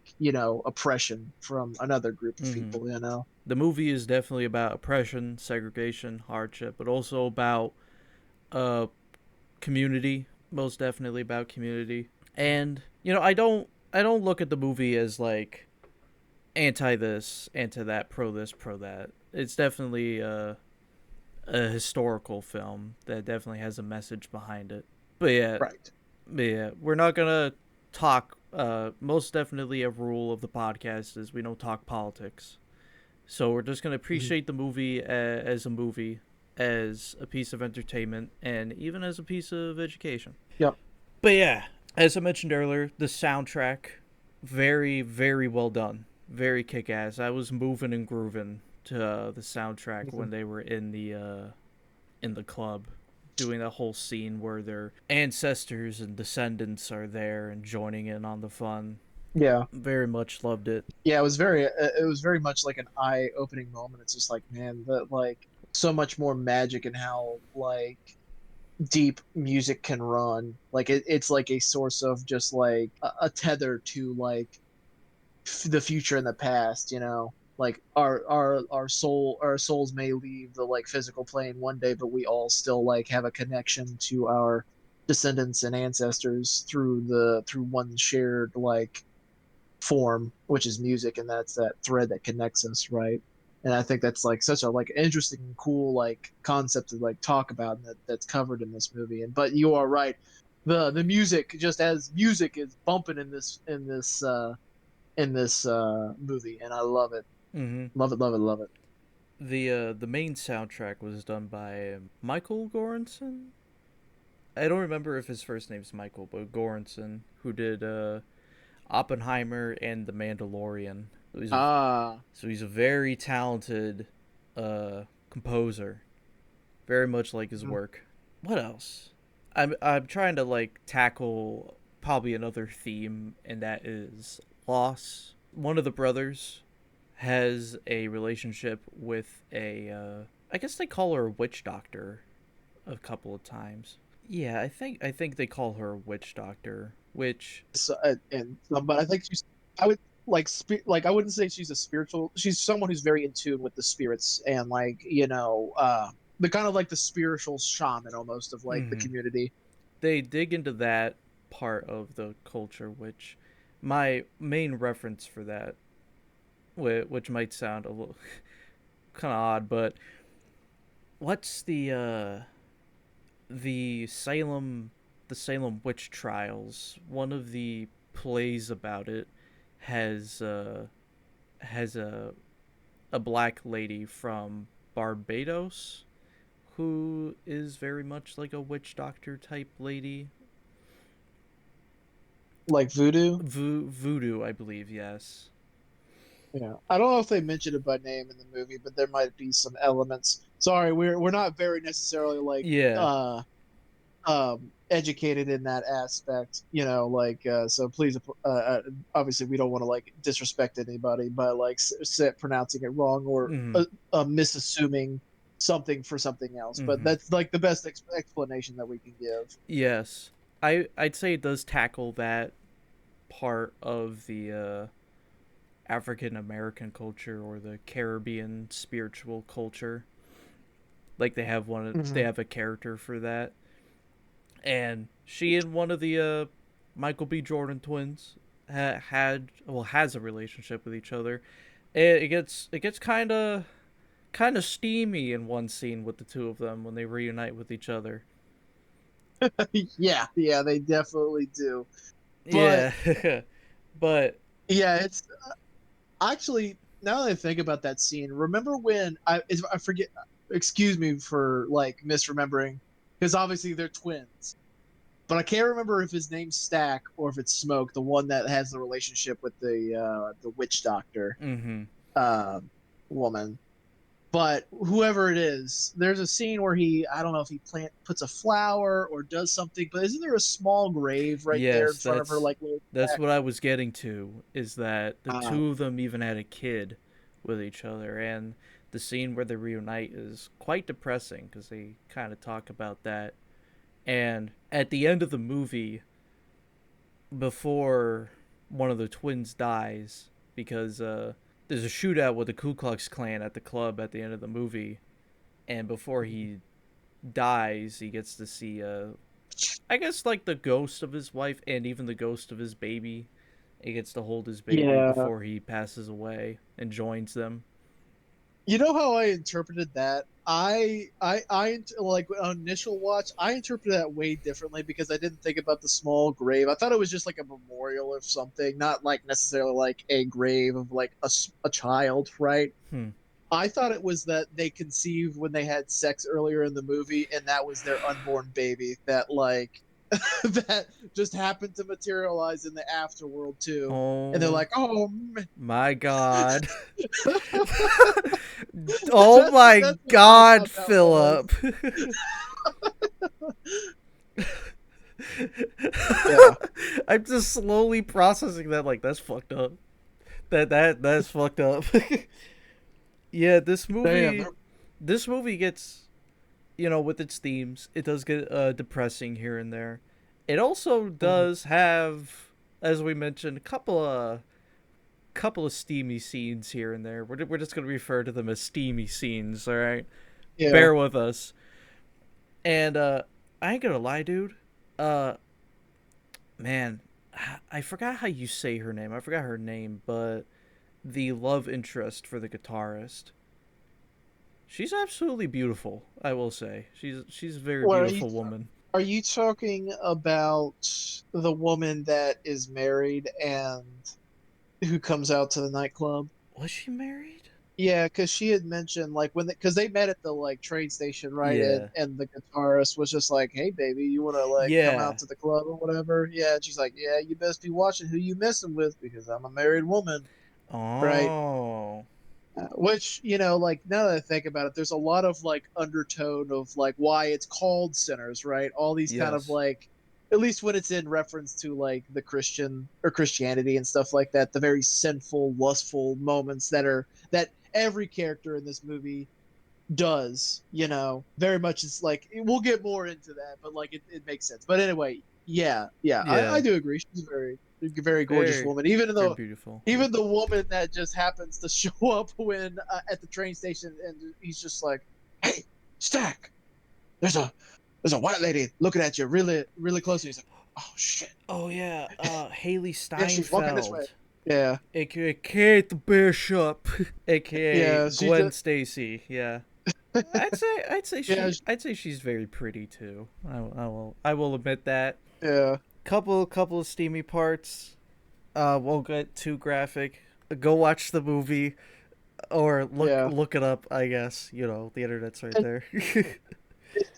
oppression from another group of Mm-hmm. people. The movie is definitely about oppression, segregation, hardship, but also about uh community. Most definitely about community. And I don't look at the movie as like anti this, anti that, pro this, pro that. It's definitely a historical film that definitely has a message behind it. But yeah, Right. we're not gonna talk. Most definitely, a rule of the podcast is we don't talk politics. So we're just gonna Mhm. appreciate the movie as a movie, as a piece of entertainment, and even as a piece of education. Yep. But yeah, as I mentioned earlier, the soundtrack, very very well done, very kick ass. I was moving and grooving to the soundtrack Mhm. when they were in the club, doing that whole scene where their ancestors and descendants are there and joining in on the fun. Yeah. Very much loved it. Yeah, it was very much like an eye-opening moment. It's just like, man, that like so much more magic in how like deep music can run. Like it's like a source of just like a tether to like the future and the past. Like our souls may leave the like physical plane one day, but we all still like have a connection to our descendants and ancestors through one shared like form, which is music, and that's that thread that connects us, right? And I think that's like such a like interesting and cool like concept to like talk about, and that's covered in this movie. And but you are right, the music, just as music is bumping in this movie, and I love it, Mm-hmm. love it, love it, love it. The main soundtrack was done by Michael Goranson. I don't remember if his first name's Michael, but Goranson, who did Oppenheimer and The Mandalorian. Ah. So he's a very talented composer. Very much like his Mhm. work. What else? I'm trying to like tackle probably another theme, and that is loss. One of the brothers has a relationship with a I guess they call her a witch doctor a couple of times. Yeah, I think they call her a witch doctor, which So, but I think I would like I wouldn't say she's a spiritual. She's someone who's very in tune with the spirits and like the kind of like the spiritual shaman almost of like the mm-hmm, community. they dig into that part of the culture, which my main reference for that which might sound a little kind of odd, but what's the Salem witch trials? One of the plays about it has has a black lady from Barbados who is very much like a witch doctor type lady. Like voodoo. Voodoo, I believe, yes. Yeah, I don't know if they mentioned it by name in the movie, but there might be some elements. Sorry, we're not very necessarily like Yeah. educated in that aspect, like so please obviously we don't want to like disrespect anybody by like pronouncing it wrong or Mhm. misassuming something for something else, but Mhm. that's like the best explanation that we can give. Yes. I'd say it does tackle that part of the African American culture or the Caribbean spiritual culture. Like they Hmm. have a character for that. And she and one of the Michael B. Jordan twins has a relationship with each other. It gets kind of steamy in one scene with the two of them when they reunite with each other. Yeah, they definitely do. But Yeah. But yeah, it's actually, now that I think about that scene, remember when I forget, excuse me for like misremembering, because obviously they're twins, but I can't remember if his name's Stack or if it's Smoke, the one that has the relationship with the witch doctor mhm. uh, woman. But whoever it is, there's a scene where I don't know if he puts a flower or does something, but isn't there a small grave right there in Yes, front of her, like little that's Stack? what I was getting to, is that the Uh, two of them even had a kid with each other, and the scene where they reunite is quite depressing because they kind of talk about that. And at the end of the movie, before one of the twins dies, because there's a shootout with the Ku Klux Klan at the club at the end of the movie, and before he dies, he gets to see I guess like the ghost of his wife and even the ghost of his baby. He gets to hold his baby yeah, before he passes away and joins them. you know how I interpreted that? I like on initial watch, I interpreted that way differently because I didn't think about the small grave. I thought it was just like a memorial or something, not like necessarily like a grave of like a child, right? Hmm. I thought it was that they conceived when they had sex earlier in the movie, and that was their unborn baby that like that just happened to materialize in the afterworld too. And they're Oh like, oh man. my god. Oh my That's what I god, thought that was. Philip. Yeah. I'm just slowly processing that like that's fucked up. That's fucked up. Yeah, Damn. this movie gets, with its themes, it does get depressing here and there. It also Mhm. does have, as we mentioned, a couple of steamy scenes here and there. We're just gonna refer to them as steamy scenes, all right? Yeah. Bear with us. And I ain't gonna lie, dude. Uh, man, I forgot how you say her name. I forgot her name, but the love interest for the guitarist. She's absolutely beautiful. I will say she's a very What are you beautiful woman. are you talking about the woman that is married and who comes out to the nightclub? Was she married? Yeah, because she had mentioned like because they met at the like train station, right? And Yeah, and the guitarist was just like, "Hey, baby, you want to like come out yeah. to the club or whatever?" Yeah, and she's like, "Yeah, you best be watching who you messing with because I'm a married woman, right?" Oh, Which, like now that I think about it, there's a lot of like undertone of like why it's called sinners, right? All these kind of yes. like, at least when it's in reference to like the Christian or Christianity and stuff like that, the very sinful, lustful moments that every character in this movie does, very much. It's like we'll get more into that, but like it makes sense. But anyway, yeah, I Yeah. do agree. She's a very gorgeous Very, woman, very beautiful. even the woman that just happens to show up when at the train station, and he's just like, "Hey, Stack, there's a white lady looking at you really really closely." He's like, "Oh shit, Oh yeah, Haley yeah, she's walking this way." Steinfeld. Yeah, aka Kate Bishop, aka yeah, she Gwen just Stacy. Yeah, yeah, I'd say she's very pretty too. I will admit that. yeah, Couple of steamy parts. Won't get too graphic. Go watch the movie or yeah. look it up. I guess you know the internet's right there.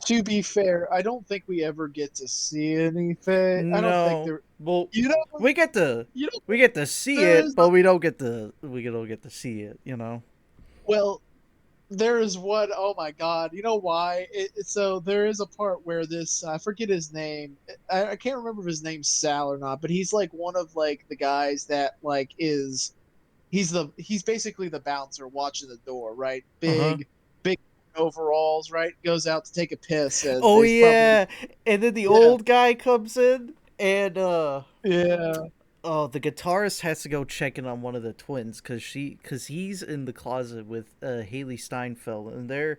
To be fair, I don't think we ever get to see anything. I don't think No, there. well, You know, we get to you know, we get to see there it, is. but we don't get to see it. You know. Well, there is one. Oh my God! You know why? So there is a part where this. I forget his name. I can't remember if his name's Sal or not. But he's like one of like the guys that like is. He's basically the bouncer watching the door, right? Uh huh. Big overalls, right? Goes out to take a piss, and Oh he's probably yeah, and then the yeah, old guy comes in, and yeah. oh, the guitarist has to go check in on one of the twins because he's in the closet with Haley Steinfeld, and they're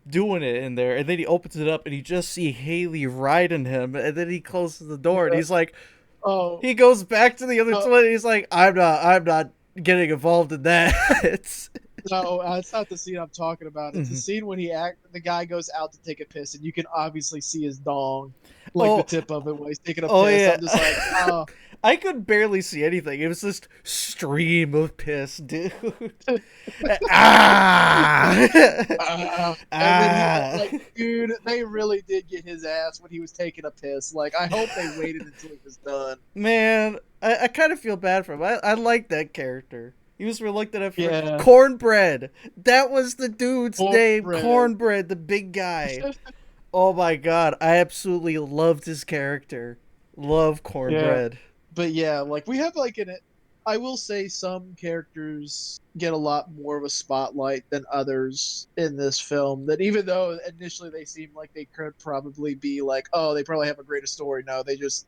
doing it in there, and then he opens it up, and you just see Haley riding him, and then he closes the door, and Yeah. he's like, Oh, he goes back to the other uh, twin, and he's like, I'm not getting involved in that. It's no, it's not the scene I'm talking about. It's the Mhm. scene when the guy goes out to take a piss, and you can obviously see his dong, like the Oh, tip of it while he's taking a oh piss. yeah. I'm just like, oh, I could barely see anything. It was just stream of piss, dude. Ah, and then he ah. like, dude, they really did get his ass when he was taking a piss. Like, I hope they waited until he was done. Man, I kind of feel bad for him. I like that character. He was reluctant at first. Yeah, Cornbread. That was the dude's name. cornbread. Cornbread, the big guy. Oh my god, I absolutely loved his character. Love Yeah, Cornbread. but yeah, like we have like an. I will say some characters get a lot more of a spotlight than others in this film. That even though initially they seem like they could probably be like, oh, they probably have a greater story. No, they just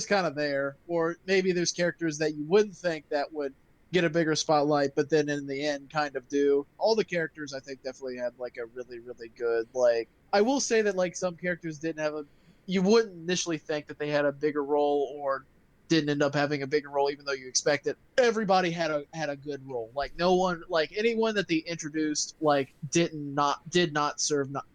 kind of there. Or maybe there's characters that you wouldn't think that would get a bigger spotlight, but then in the end kind of do. All the characters I think definitely had like a really good like. I will say that like some characters didn't have a. You wouldn't initially think that they had a bigger role or didn't end up having a bigger role, even though you expect it. Everybody had a good role. Like no one, like anyone that they introduced, like did not serve not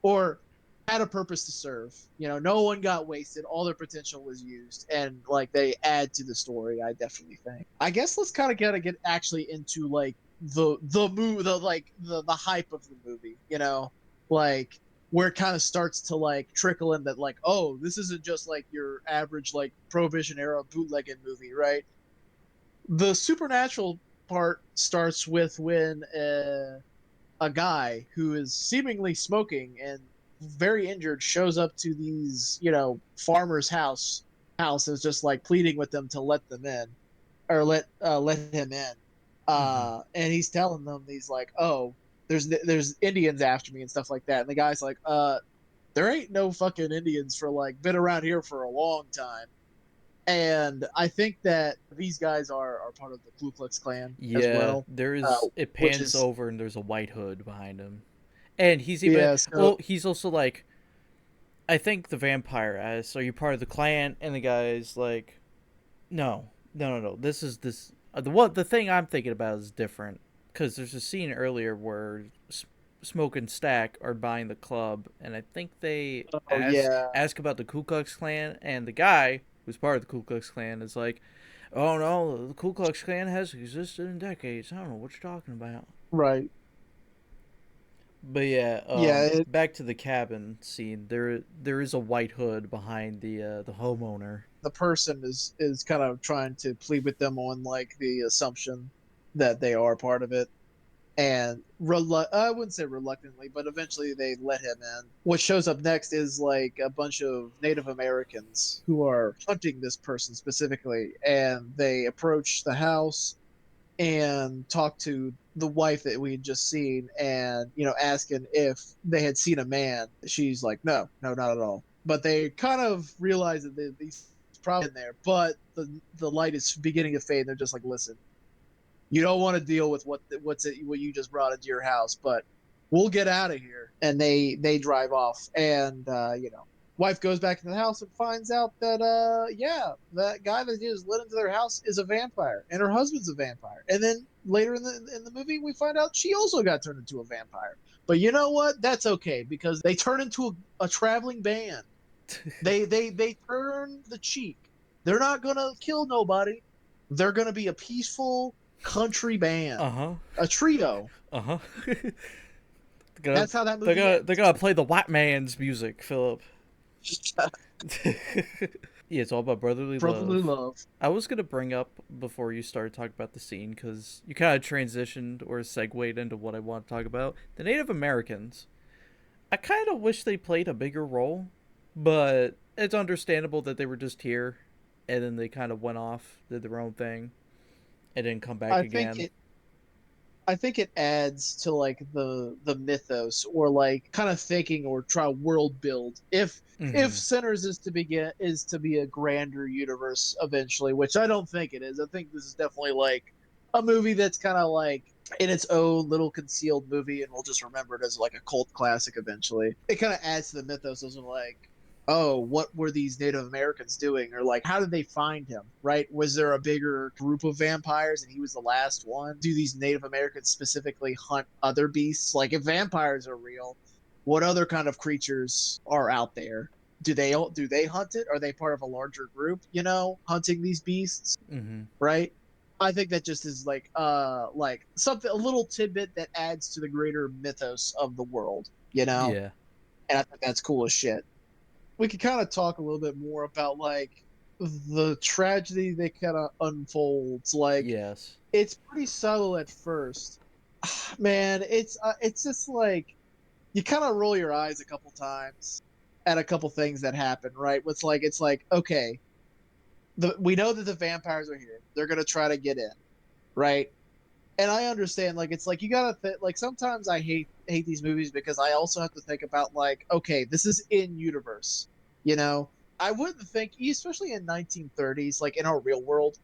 or had a purpose to serve. You know, no one got wasted. All their potential was used, and like they add to the story. I definitely think. I guess let's kind of get actually into like the move, the like the hype of the movie. You know, like where it kind of starts to like trickle in that like, oh, this isn't just like your average like prohibition era bootlegging movie, right? The supernatural part starts with when a guy who is seemingly smoking and very injured shows up to these, you know, farmer's house is just like pleading with them to let them in or let him in. Mm-hmm. And he's telling them he's like, "Oh, there's Indians after me and stuff like that." And the guy's like, there ain't no fucking Indians for like been around here for a long time." And I think that these guys are part of the Ku Klux Klan as Yeah, well, there is. It which pans is over and there's a white hood behind him, and he's even yeah. So well. He's also like, I think the vampire asks, "Are you part of the clan?" And the guy's like, "No, no. This is this. The thing I'm thinking about is different because there's a scene earlier where Smoke and Stack are buying the club, and I think they oh yeah, ask about the Ku Klux Klan, and the guy who's part of the Ku Klux Klan is like, "Oh no, the Ku Klux Klan has existed in decades. I don't know what you're talking about." right. But yeah, Yeah, back to the cabin scene. There is a white hood behind the homeowner. the person is kind of trying to plead with them on like the assumption that they are part of it, and I wouldn't say reluctantly, but eventually they let him in. What shows up next is like a bunch of Native Americans who are hunting this person specifically, and they approach the house and talk to the wife that we had just seen, and you know, asking if they had seen a man. She's like, no, no, not at all. But they kind of realize that these probably in there, but the light is beginning to fade. And they're just like, listen, you don't want to deal with what you just brought into your house, but we'll get out of here. And they drive off, and you know, Wife goes back to the house and finds out that yeah, that guy that just let into their house is a vampire, and her husband's a vampire. And then later in the movie, we find out she also got turned into a vampire. But you know what? That's okay because they turn into a traveling band. They turn the cheek. They're not gonna kill nobody. They're gonna be a peaceful country band, Uh-huh. a trio. Uh-huh. That's how that movie they're ends. gonna play the white man's music, Philip. Yeah, it's all about brotherly Brotherly love. love. I was gonna bring up before you started talking about the scene because you kind of transitioned or segued into what I want to talk about. The Native Americans. I kind of wish they played a bigger role, but it's understandable that they were just here, and then they kind of went off, did their own thing, and didn't come back I think again. it I think it adds to like the mythos or like kind of thinking or try world build. If Mm-hmm. Sinners is to be a grander universe eventually, which I don't think it is. I think this is definitely like a movie that's kind of like in its own little concealed movie, and we'll just remember it as like a cult classic eventually. It kind of adds to the mythos of like, oh, what were these Native Americans doing? Or like, how did they find him? Right? Was there a bigger group of vampires and he was the last one? Do these Native Americans specifically hunt other beasts? Like, if vampires are real, what other kind of creatures are out there? Do they hunt it? Are they part of a larger group? You know, hunting these beasts, Mm-hmm. right? I think that just is like something a little tidbit that adds to the greater mythos of the world. You know, Yeah. and I think that's cool as shit. We could kind of talk a little bit more about like the tragedy that kind of unfolds. Like Yes. it's pretty subtle at first, man. It's just like you kind of roll your eyes a couple times at a couple things that happen. Right? It's like okay, we know that the vampires are here. They're gonna try to get in. Right? And I understand, like it's like you gotta like sometimes I hate these movies because I also have to think about like, okay, this is in universe, you know. I wouldn't think, especially in 1930s, like in our real world,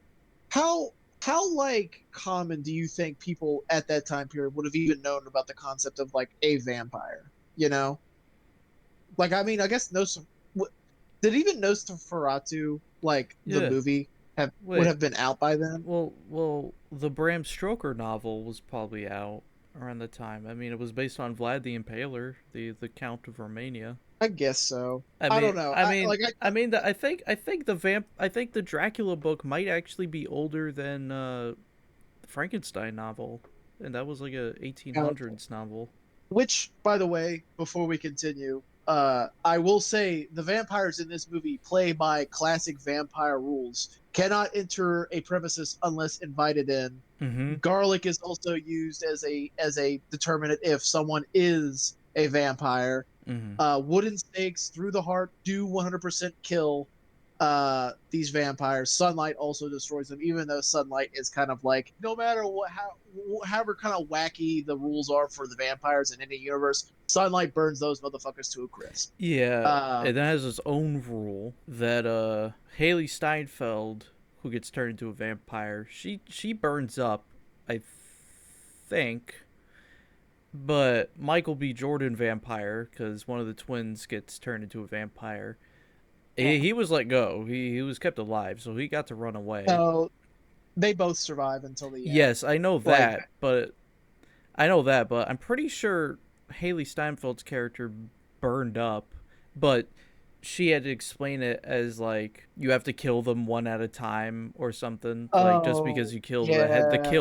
how how like common do you think people at that time period would have even known about the concept of like a vampire? You know, like I mean, I guess did even Nosferatu like the Yeah. movie have would Wait. have been out by then? Well, the Bram Stoker novel was probably out around the time. I mean, it was based on Vlad the Impaler, the Count of Romania. I guess so. I I mean, don't know. I I mean, like I I mean that I think the Dracula book might actually be older than the Frankenstein novel, and that was like a uh, 1800s novel. which, by the way, before we continue, I will say the vampires in this movie play by classic vampire rules. Cannot enter a premises unless invited in. Mm-hmm. Garlic is also used as a determinant if someone is a vampire. Mm-hmm. Wooden stakes through the heart do 100% kill these vampires. Sunlight also destroys them, even though sunlight is kind of like no matter however kind of wacky the rules are for the vampires in any universe, sunlight burns those motherfuckers to a crisp. Yeah, Uh, and that has its own rule that Haley Steinfeld, who gets turned into a vampire, she burns up, I think, but Michael B. Jordan vampire, because one of the twins gets turned into a vampire. He was let go. He was kept alive, so he got to run away. so they both survive until the end. Yes, I know Like, that, but I know that, but I'm pretty sure Haley Steinfeld's character burned up, but she had to explain it as like you have to kill them one at a time or something. Like just because oh you kill yeah,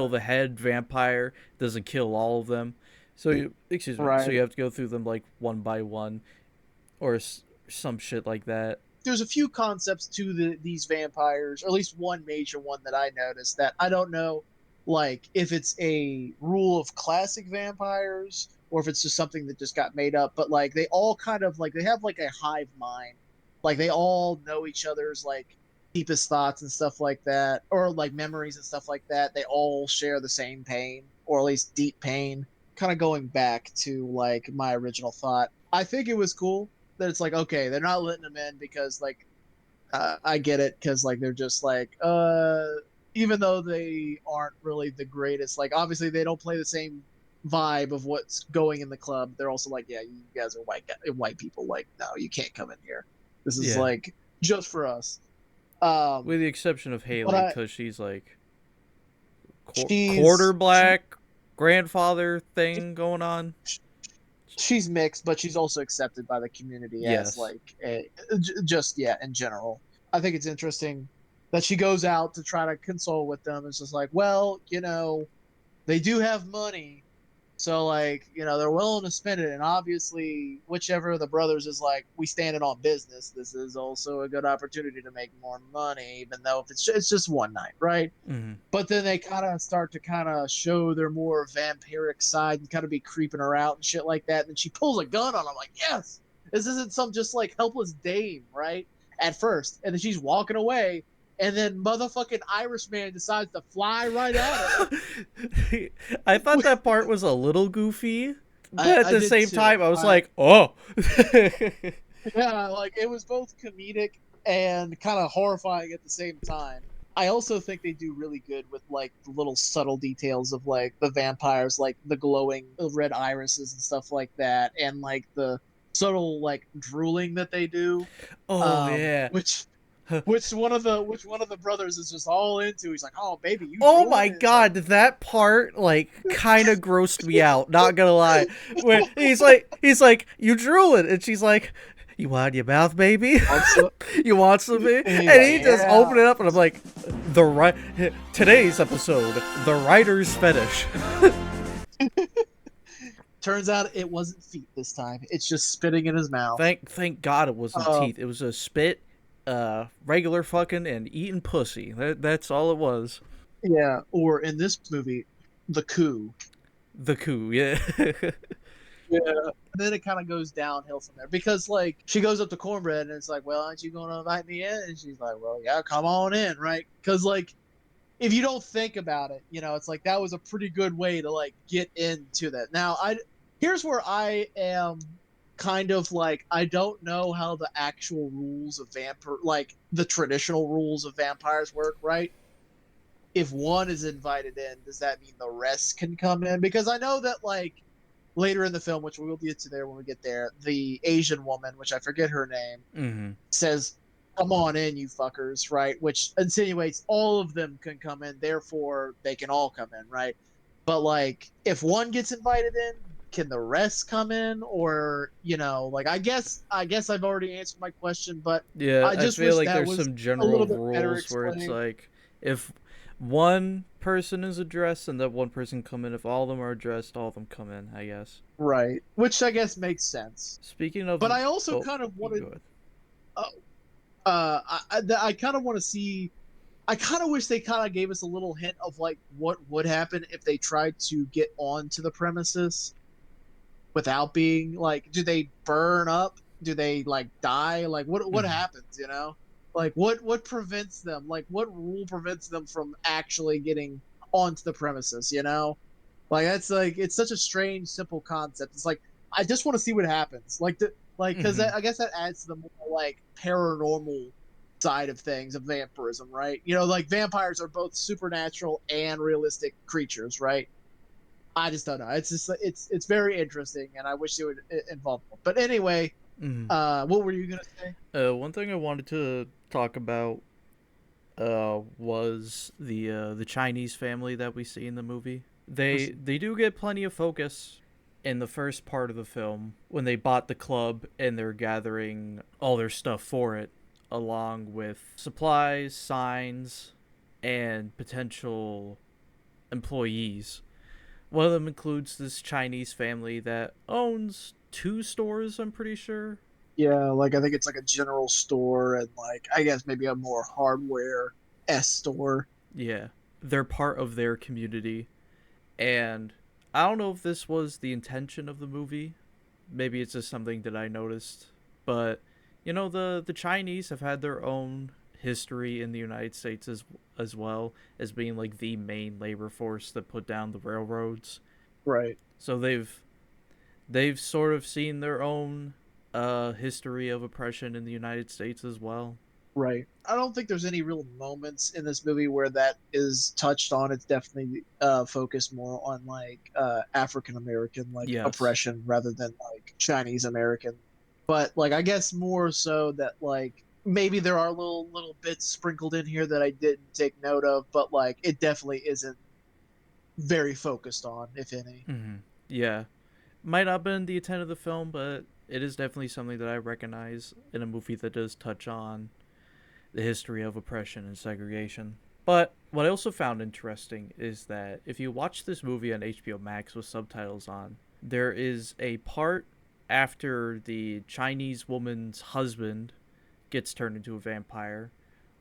the head vampire doesn't kill all of them. So excuse me. So right. you have to go through them like one by one or some shit like that. There's a few concepts to these vampires, or at least one major one that I noticed that I don't know, like if it's a rule of classic vampires or if it's just something that just got made up. But like they all kind of like they have like a hive mind, like they all know each other's like deepest thoughts and stuff like that, or like memories and stuff like that. They all share the same pain, or at least deep pain. Kind of going back to like my original thought, I think it was cool that it's like okay, they're not letting them in because like I get it because like they're just like even though they aren't really the greatest, like obviously they don't play the same vibe of what's going in the club. They're also like, yeah, you guys are white people. Like, no, you can't come in here. This is Yeah. like just for us. Um, With the exception of but Haley, I because she's like quarter she's black, grandfather thing going on. she's mixed, but she's also accepted by the community as Yes. like a just yeah in general. I think it's interesting that she goes out to try to console with them. It's just like, well, they do have money, so like they're willing to spend it, and obviously whichever of the brothers is like, we stand it on business. This is also a good opportunity to make more money, even though if it's just one night, right? Mm-hmm. But then they kind of start to kind of show their more vampiric side and kind of be creeping her out and shit like that. And then she pulls a gun on him, like, yes, this isn't some just like helpless dame, right? At first. And then she's walking away. And then motherfucking Irishman decides to fly right at her. I thought that part was a little goofy, but at I the did same too. time, I was like, oh. Yeah, like it was both comedic and kind of horrifying at the same time. I also think they do really good with like the little subtle details of like the vampires, like the glowing red irises and stuff like that, and like the subtle like drooling that they do. Oh, yeah. Which one of the brothers is just all into. He's like, "Oh, baby, you Oh drooling?" my And it's like, god, that part like kind of grossed me out. Not gonna lie, when he's like, you drooling, and she's like, you want your mouth, baby? also, You want some, baby? and he's And like, he just "Yeah." opened it up, and I'm like, today's episode, the writer's fetish. Turns out it wasn't feet this time. It's just spitting in his mouth. Thank God it wasn't Um, teeth. It was a spit, regular fucking and eating pussy. That's all it was. yeah, or in this movie, the coup. The coup, yeah. Yeah. And then it kind of goes downhill from there because, like, she goes up to Cornbread and it's like, well, aren't you going to invite me in? And she's like, well, yeah, come on in, right? Because, like, if you don't think about it, it's like that was a pretty good way to, like, get into that. Now, here's where I am kind of like, I don't know how the actual rules of vampire, like, the traditional rules of vampires work, right? If one is invited in, does that mean the rest can come in? Because I know that, like, later in the film, which we'll get to there when we get there, the Asian woman, which I forget her name, Mm-hmm. says, "Come on in, you fuckers," right? Which insinuates all of them can come in, therefore they can all come in, right? But like, if one gets invited in, can the rest come in? Or like, I guess I've already answered my question, but Yeah, I I just feel wish like that there's was some a general little bit better rules where it's explained. like if one person is addressed and that one person come in, if all of them are addressed, all of them come in, I guess. Right, which I guess makes sense. Speaking of, But I also oh, kind of you can wanted, go ahead. uh, I kind of want to see. I kind of wish they kind of gave us a little hint of like what would happen if they tried to get onto the premises without being like, do they burn up? Do they like die? Like what Mhm. happens? Like what prevents them? Like what rule prevents them from actually getting onto the premises? Like that's like it's such a strange, simple concept. It's like I just want to see what happens. Because Mhm. I guess that adds to the more like paranormal side of things of vampirism, right? Like vampires are both supernatural and realistic creatures, right? I just don't know. It's just it's very interesting, and I wish it would involve more. But anyway, Mhm. what were you gonna say? One thing I wanted to talk about was the Chinese family that we see in the movie. They do get plenty of focus in the first part of the film when they bought the club and they're gathering all their stuff for it, along with supplies, signs, and potential employees. One of them includes this Chinese family that owns two stores, I'm pretty sure. Yeah, like I think it's like a general store and like I guess maybe a more hardware S store. Yeah. They're part of their community. And I don't know if this was the intention of the movie. Maybe it's just something that I noticed. But the Chinese have had their own history in the United States as well as being like the main labor force that put down the railroads. Right. So they've sort of seen their own history of oppression in the United States as well. Right. I don't think there's any real moments in this movie where that is touched on. It's definitely focused more on like African American like Yes. oppression rather than like Chinese American. But like I guess more so that like maybe there are little bits sprinkled in here that I didn't take note of, but like it definitely isn't very focused on, if any. Hmm. Yeah, might not have been the intent of the film, but it is definitely something that I recognize in a movie that does touch on the history of oppression and segregation. But what I also found interesting is that if you watch this movie on HBO Max with subtitles on, there is a part after the Chinese woman's husband gets turned into a vampire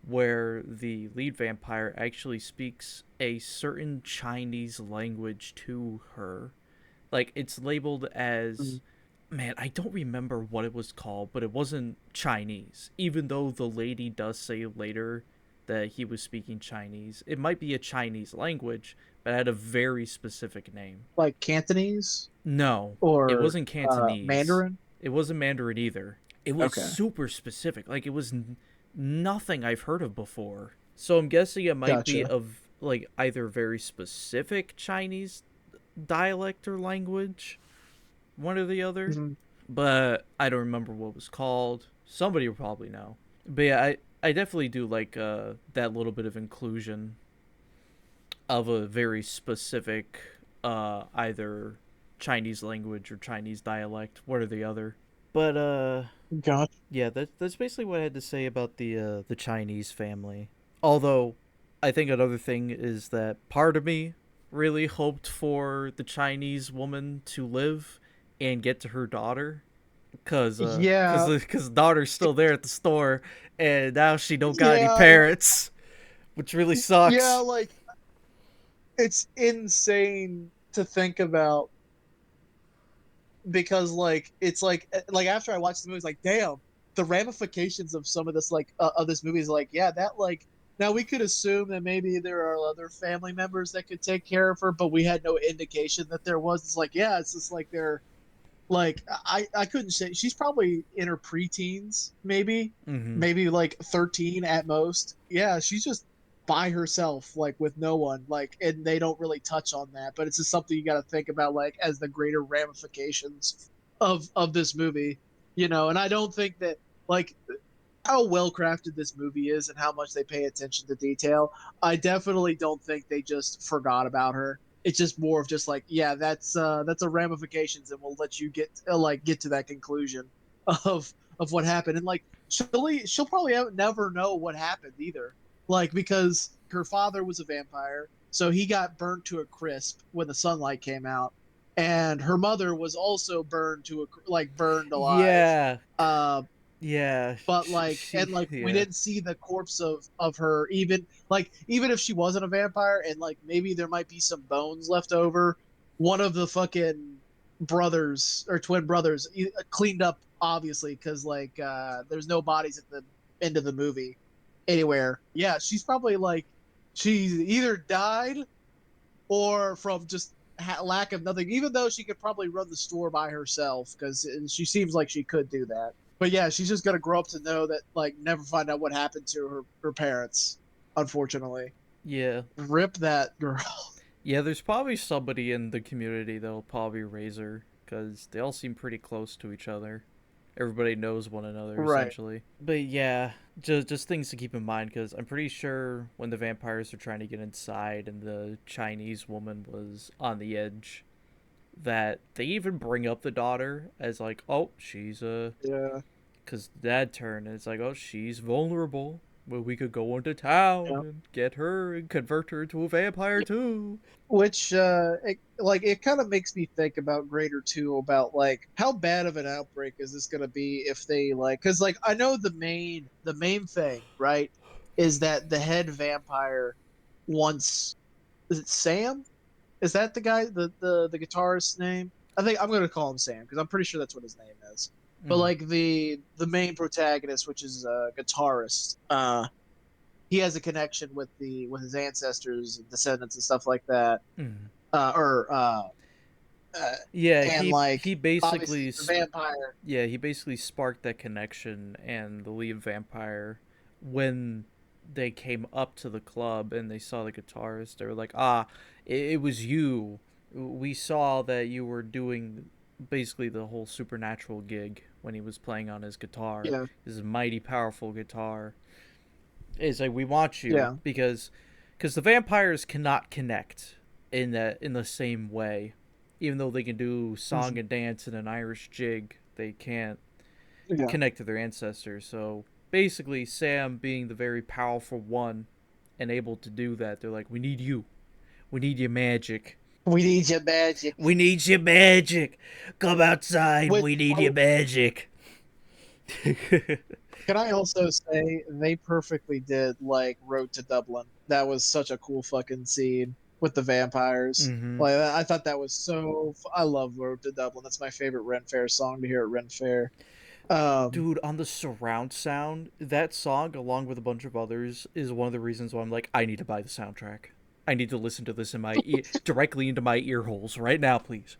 where the lead vampire actually speaks a certain Chinese language to her. Like, it's labeled as, Mhm. man, I don't remember what it was called, but it wasn't Chinese. Even though the lady does say later that he was speaking Chinese, it might be a Chinese language, but it had a very specific name. Like Cantonese No, it or wasn't Cantonese. Mandarin. It wasn't Mandarin either. It was Okay, super specific. Like, it was nothing I've heard of before. So I'm guessing it might be gotcha. of like either very specific Chinese dialect or language, one or the other. Mhm. But I don't remember what it was called. Somebody will probably know. But yeah, I definitely do like that little bit of inclusion of a very specific either Chinese language or Chinese dialect, one or the other. But Gotcha. yeah, that's basically what I had to say about the Chinese family. Although I think another thing is that part of me really hoped for the Chinese woman to live and get to her daughter, cause Yeah, cause daughter's still there at the store, and now she don't got any yeah, like parents, which really yeah, sucks. like it's insane to think about because like after I watched the movie, it's like damn, the ramifications of some of this of this movie is like yeah that like now we could assume that maybe there are other family members that could take care of her, but we had no indication that there was. It's like yeah, it's just like they're like I couldn't say she's probably in her preteens maybe Mm-hmm. maybe like 13 at most. Yeah, she's just by herself like with no one like and they don't really touch on that, but it's just something you got to think about like as the greater ramifications of this movie, you know. And I don't think that like how well crafted this movie is and how much they pay attention to detail. I definitely don't think they just forgot about her. It's just more of just like, yeah, that's a ramifications, and we'll let you get to that conclusion of what happened. And like she'll probably never know what happened either, like because her father was a vampire, so he got burnt to a crisp when the sunlight came out, and her mother was also burned to a burned alive. Yeah, Uh, yeah, but like and like we yeah. didn't see the corpse of her, even like even if she wasn't a vampire and like maybe there might be some bones left over, one of the fucking brothers or twin brothers cleaned up obviously because there's no bodies at the end of the movie anywhere. Yeah, she's probably like she either died or from just lack of nothing, even though she could probably run the store by herself because she seems like she could do that. But yeah, she's just gonna grow up to know that, like, never find out what happened to her parents. Unfortunately, Yeah. rip that girl. Yeah, there's probably somebody in the community that'll probably raise her because they all seem pretty close to each other. Everybody knows one another Right. essentially. But yeah, just things to keep in mind because I'm pretty sure when the vampires are trying to get inside and the Chinese woman was on the edge, that they even bring up the daughter as like, oh, she's a, Yeah. because dad turned and it's like, oh, she's vulnerable. Well, we could go into town Yeah. and get her and convert her into a vampire too. Which it kind of makes me think about greater too about like how bad of an outbreak is this gonna be if they like because like I know the main thing right is that the head vampire wants is it Sam? Is that the guy, the guitarist's name? I think I'm gonna call him Sam because I'm pretty sure that's what his name is. But Mm, like the main protagonist, which is a guitarist, he has a connection with his ancestors, descendants, and stuff like that. mm. Or uh, Yeah, and he like obviously basically the vampire. yeah, he basically sparked that connection and the lead vampire when they came up to the club and they saw the guitarist. They were like, "Ah, it was you. We saw that you were doing basically the whole supernatural gig when he was playing on his guitar, Yeah, his mighty powerful guitar. It's like we want you yeah, because the vampires cannot connect in the same way. Even though they can do mhm, song and dance and an Irish jig, they can't yeah. connect to their ancestors. So basically, Sam being the very powerful one and able to do that, they're like, we need you. We need your magic. We need your magic. We need your magic. Come outside. Which We need your magic. can I also say they perfectly did like Road to Dublin. That was such a cool fucking scene with the vampires. Mm-hmm. Like I thought that was I love Road to Dublin. That's my favorite Ren Fair song to hear at Ren Fair. Um, Dude, on the surround sound, that song, along with a bunch of others, is one of the reasons why I'm like, I need to buy the soundtrack. I need to listen to this in my directly into my ear holes right now, please.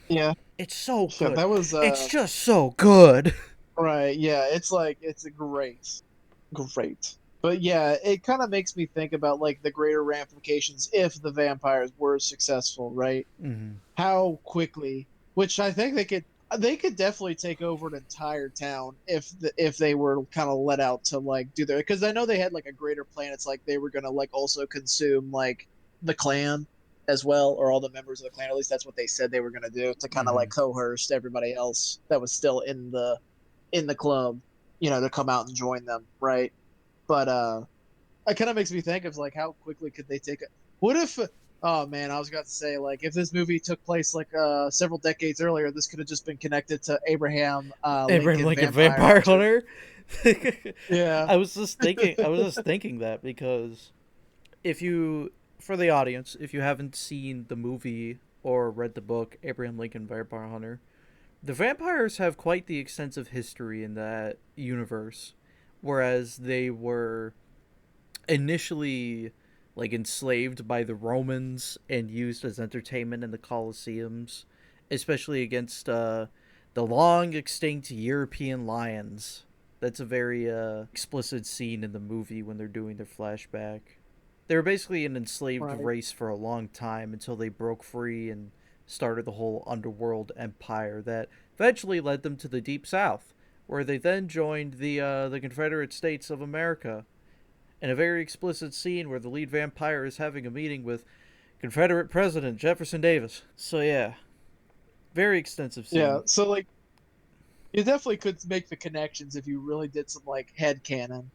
yeah, It's so yeah, good. that was It's just so good. right. Yeah, it's like it's a great. But yeah, it kind of makes me think about like the greater ramifications if the vampires were successful, right? Mm-hmm. How quickly, which I think they could definitely take over an entire town if they were kind of let out to like do their, because I know they had like a greater plan. It's like they were gonna like also consume like the clan as well, or all the members of the clan. At least that's what they said they were gonna do to kind of Mm-hmm. like coerce everybody else that was still in the club, to come out and join them, right? But it kind of makes me think of like how quickly could they take it? What if? Oh man, I was about to say like if this movie took place like several decades earlier, this could have just been connected to Abraham Abraham Lincoln Lincoln Vampire Vampire Hunter. Hunter. Yeah, I was just thinking that because if you for the audience, if you haven't seen the movie or read the book Abraham Lincoln Vampire Hunter, the vampires have quite the extensive history in that universe, whereas they were initially like enslaved by the Romans and used as entertainment in the Colosseums, especially against the long extinct European lions. That's a very explicit scene in the movie when they're doing their flashback. They were basically an enslaved right. race for a long time until they broke free and started the whole underworld empire that eventually led them to the Deep South, where they then joined the Confederate States of America in a very explicit scene where the lead vampire is having a meeting with Confederate President Jefferson Davis. So yeah, very extensive Yeah, scene. so like you definitely could make the connections if you really did some like head canon.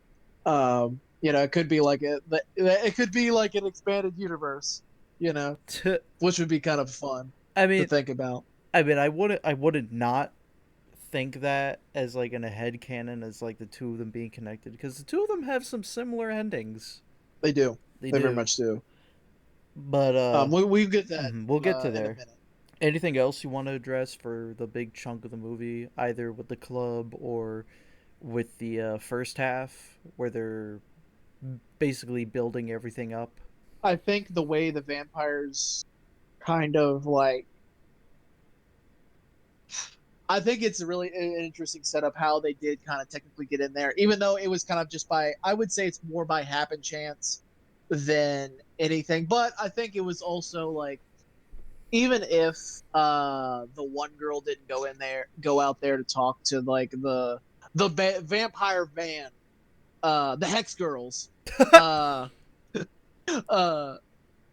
It could be like it could be like an expanded universe, you know, which would be kind of fun I to mean, think about. I wouldn't not think that as like in a head canon as like the two of them being connected because the two of them have some similar endings. They do. They They very do, much do. but We get that we'll get to in a there. minute. Anything else you want to address for the big chunk of the movie, either with the club or with the first half, where they're basically building everything up? I think the way the vampires kind of like, I think it's really an interesting setup how they did kind of technically get in there, even though it was kind of just by, I would say it's more by happen chance than anything. But I think it was also like, even if the one girl didn't go out there to talk to like the vampire van, the Hex girls, uh, uh,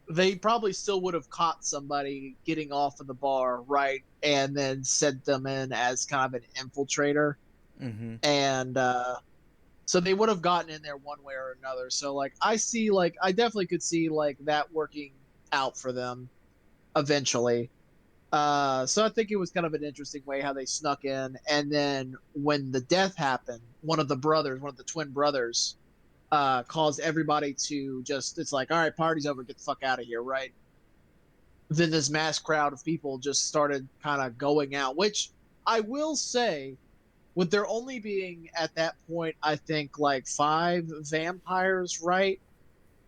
they probably still would have caught somebody getting off of the bar, right? And then sent them in as kind of an infiltrator. Mm-hmm. And so they would have gotten in there one way or another. So like I definitely could see like that working out for them eventually. So I think it was kind of an interesting way how they snuck in. And then when the death happened, one of the twin brothers, caused everybody to just, it's like, all right, party's over, get the fuck out of here, right? Then this mass crowd of people just started kind of going out, which I will say, with there only being at that point, I think like five vampires, right?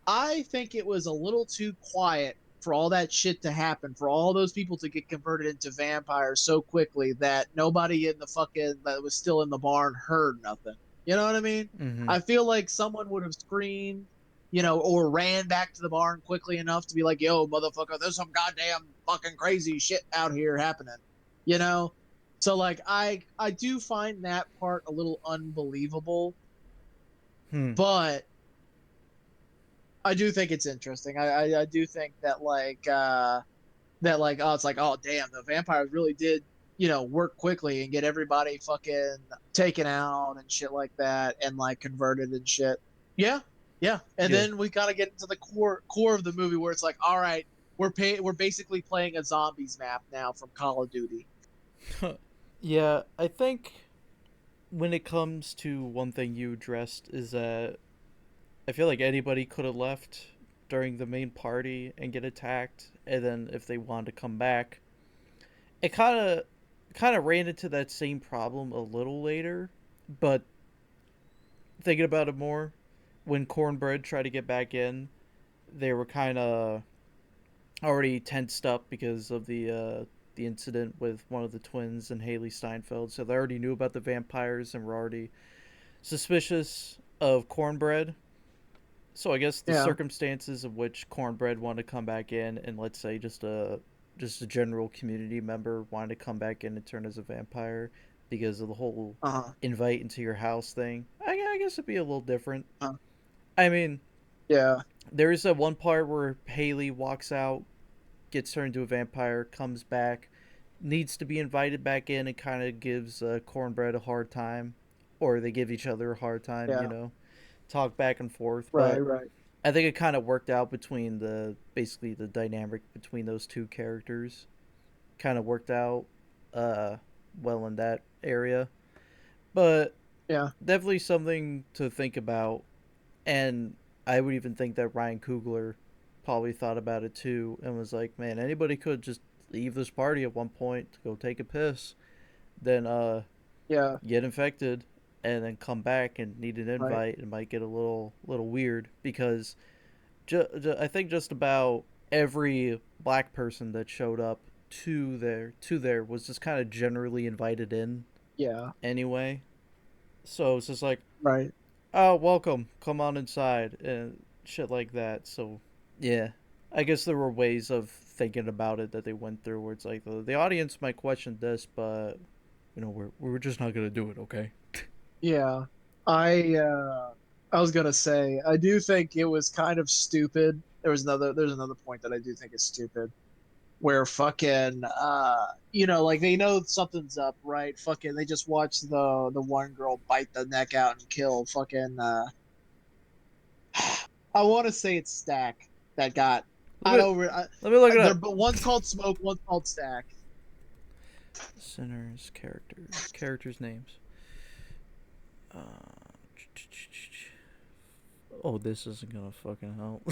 I think it was a little too quiet for all that shit to happen, for all those people to get converted into vampires so quickly that nobody in the fucking that was still in the barn heard nothing. You know what I mean? Mm-hmm. I feel like someone would have screamed, or ran back to the barn quickly enough to be like, "Yo, motherfucker, there's some goddamn fucking crazy shit out here happening, you know. So like I do find that part a little unbelievable, Hmm. but I do think it's interesting. I do think that like, oh, it's like, oh damn, the vampires really did, work quickly and get everybody fucking taken out and shit like that, and like converted and shit. Yeah, yeah. And Yeah. then we gotta get into the core of the movie where it's like, all right, we're basically playing a zombies map now from Call of Duty. Yeah, I think when it comes to one thing you addressed is that I feel like anybody could have left during the main party and get attacked, and then if they wanted to come back, it kind of ran into that same problem a little later. But thinking about it more, when Cornbread tried to get back in, they were kind of already tensed up because of the incident with one of the twins and Haley Steinfeld, so they already knew about the vampires and were already suspicious of Cornbread. So I guess the Yeah. circumstances of which Cornbread wanted to come back in, and let's say just a general community member wanted to come back in and turn as a vampire because of the whole Uh-huh. invite into your house thing. I guess it'd be a little different. Uh-huh. I mean, Yeah. there is that one part where Haley walks out, gets turned into a vampire, comes back, needs to be invited back in, and kind of gives Cornbread a hard time, or they give each other a hard time. Yeah. Talk back and forth. Right. But Right. I think it kind of worked out between basically the dynamic between those two characters. Kind of worked out uh, well in that area, but Yeah. definitely something to think about. And I would even think that Ryan Coogler probably thought about it too and was like, man, anybody could just leave this party at one point to go take a piss, then Yeah. get infected, and then come back and need an Right. invite. It might get a little weird because I think just about every black person that showed up to there was just kind of generally invited in Yeah. anyway. So it's just like, Right. oh, welcome, come on inside, and shit like that. So, yeah, I guess there were ways of thinking about it that they went through where it's like the audience might question this, but we're just not gonna do it, okay? Yeah. I was gonna say I do think it was kind of stupid. There's another point that I do think is stupid where fucking like they know something's up, right? Fucking they just watch the one girl bite the neck out and kill fucking I want to say it's Stack that got Let I me don't let me look it they're up. but one's called Smoke, one's called Stack. Sinners characters names. Uh, oh, this isn't gonna fucking help.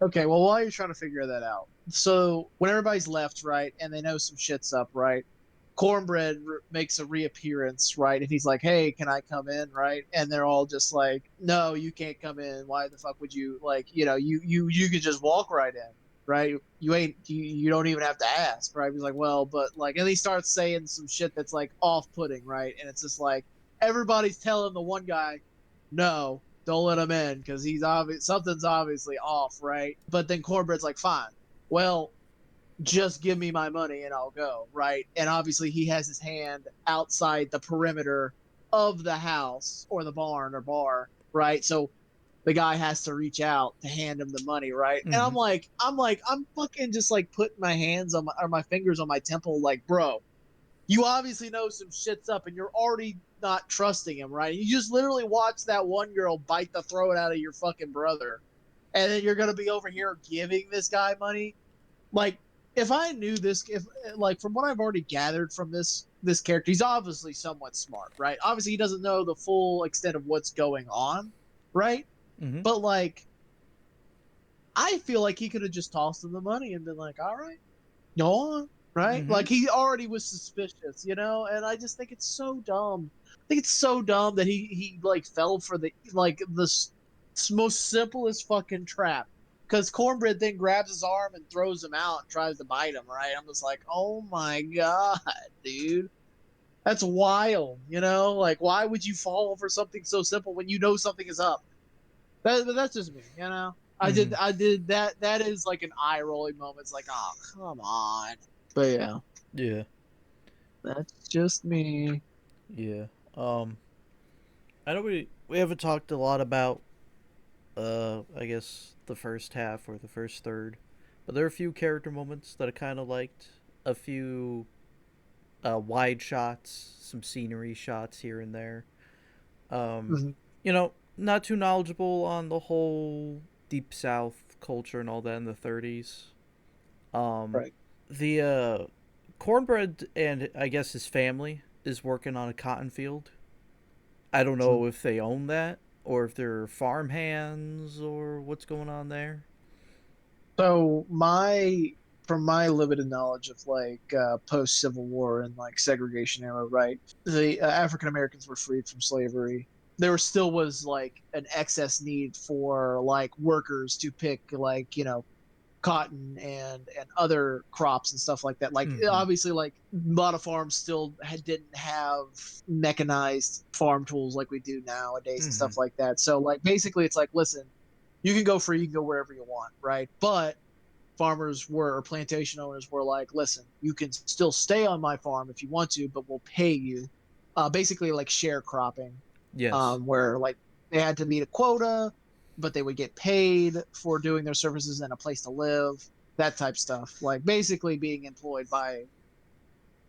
Okay, well, while you're trying to figure that out, so when everybody's left, right, and they know some shit's up, right, Cornbread makes a reappearance, right, and he's like, "Hey, can I come in?" Right, and they're all just like, "No, you can't come in. Why the fuck would you like? You could just walk right in, right? You don't even have to ask, right?" He's like, "Well, but like," and he starts saying some shit that's like off-putting, right, and it's just like everybody's telling the one guy, "No, don't let him in because he's obvious something's obviously off, right?" But then Cornbread's like, fine, well, just give me my money and I'll go, right? And obviously he has his hand outside the perimeter of the house or the barn or bar, right? So the guy has to reach out to hand him the money, right? And Mm-hmm. I'm fucking just like putting my hands on my fingers on my temple, like, bro, you obviously know some shit's up and you're already not trusting him, right? You just literally watch that one girl bite the throat out of your fucking brother. And then you're going to be over here giving this guy money. Like, if I knew this, if like from what I've already gathered from this character, he's obviously somewhat smart, right? Obviously, he doesn't know the full extent of what's going on, right? Mm-hmm. But like, I feel like he could have just tossed him the money and been like, "All right, go on," right? Mm-hmm. Like he already was suspicious, and I just think it's so dumb. I think it's so dumb that he like fell for the most simplest fucking trap. Because Cornbread then grabs his arm and throws him out and tries to bite him. Right? I'm just like, oh my god, dude, that's wild. Like why would you fall for something so simple when you know something is up? That's just me. Hmm. I did that. That is like an eye rolling moment. It's like, oh, come on. But yeah, Yeah. that's just me. Yeah. Um, I know we haven't talked a lot about I guess the first half or the first third, but there are a few character moments that I kind of liked. A few wide shots, some scenery shots here and there. Um, Mhm. you know, not too knowledgeable on the whole Deep South culture and all that in the 30s. Um, Right. the Cornbread and I guess his family is working on a cotton field. I don't Mhm. know if they own that or if they're farm hands or what's going on there. So from my limited knowledge of like post Civil War and like segregation era, right? The African Americans were freed from slavery. There still was like an excess need for like workers to pick like cotton and other crops and stuff like that. Like Mm-hmm. obviously, like a lot of farms still didn't have mechanized farm tools like we do nowadays and Mm-hmm. stuff like that. So like basically, it's like, listen, you can go free, you can go wherever you want, right? But farmers were or plantation owners were like, listen, you can still stay on my farm if you want to, but we'll pay you. Basically, like sharecropping, Yes. where like they had to meet a quota, but they would get paid for doing their services and a place to live, that type stuff. Like basically being employed by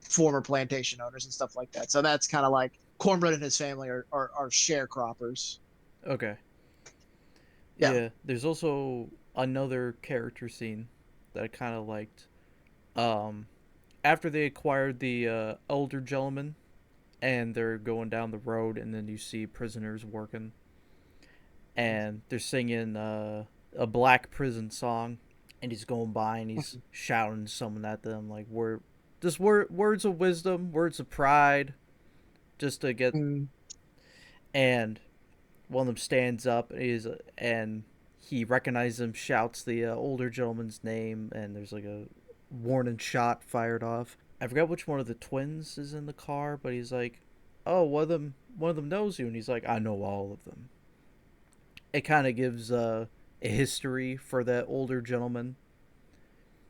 former plantation owners and stuff like that. So that's kind of like Cornbread and his family are sharecroppers. Okay. Yeah. Yeah. There's also another character scene that I kind of liked. Um, After they acquired the older gentleman, and they're going down the road, and then you see prisoners working, and they're singing a black prison song, and he's going by and he's shouting something at them like words of wisdom, words of pride, just to get. Mm, And one of them stands up and he recognizes him, shouts the older gentleman's name, and there's like a warning shot fired off. I forgot which one of the twins is in the car, but he's like, "Oh, one of them knows you," and he's like, "I know all of them." It kind of gives a history for that older gentleman,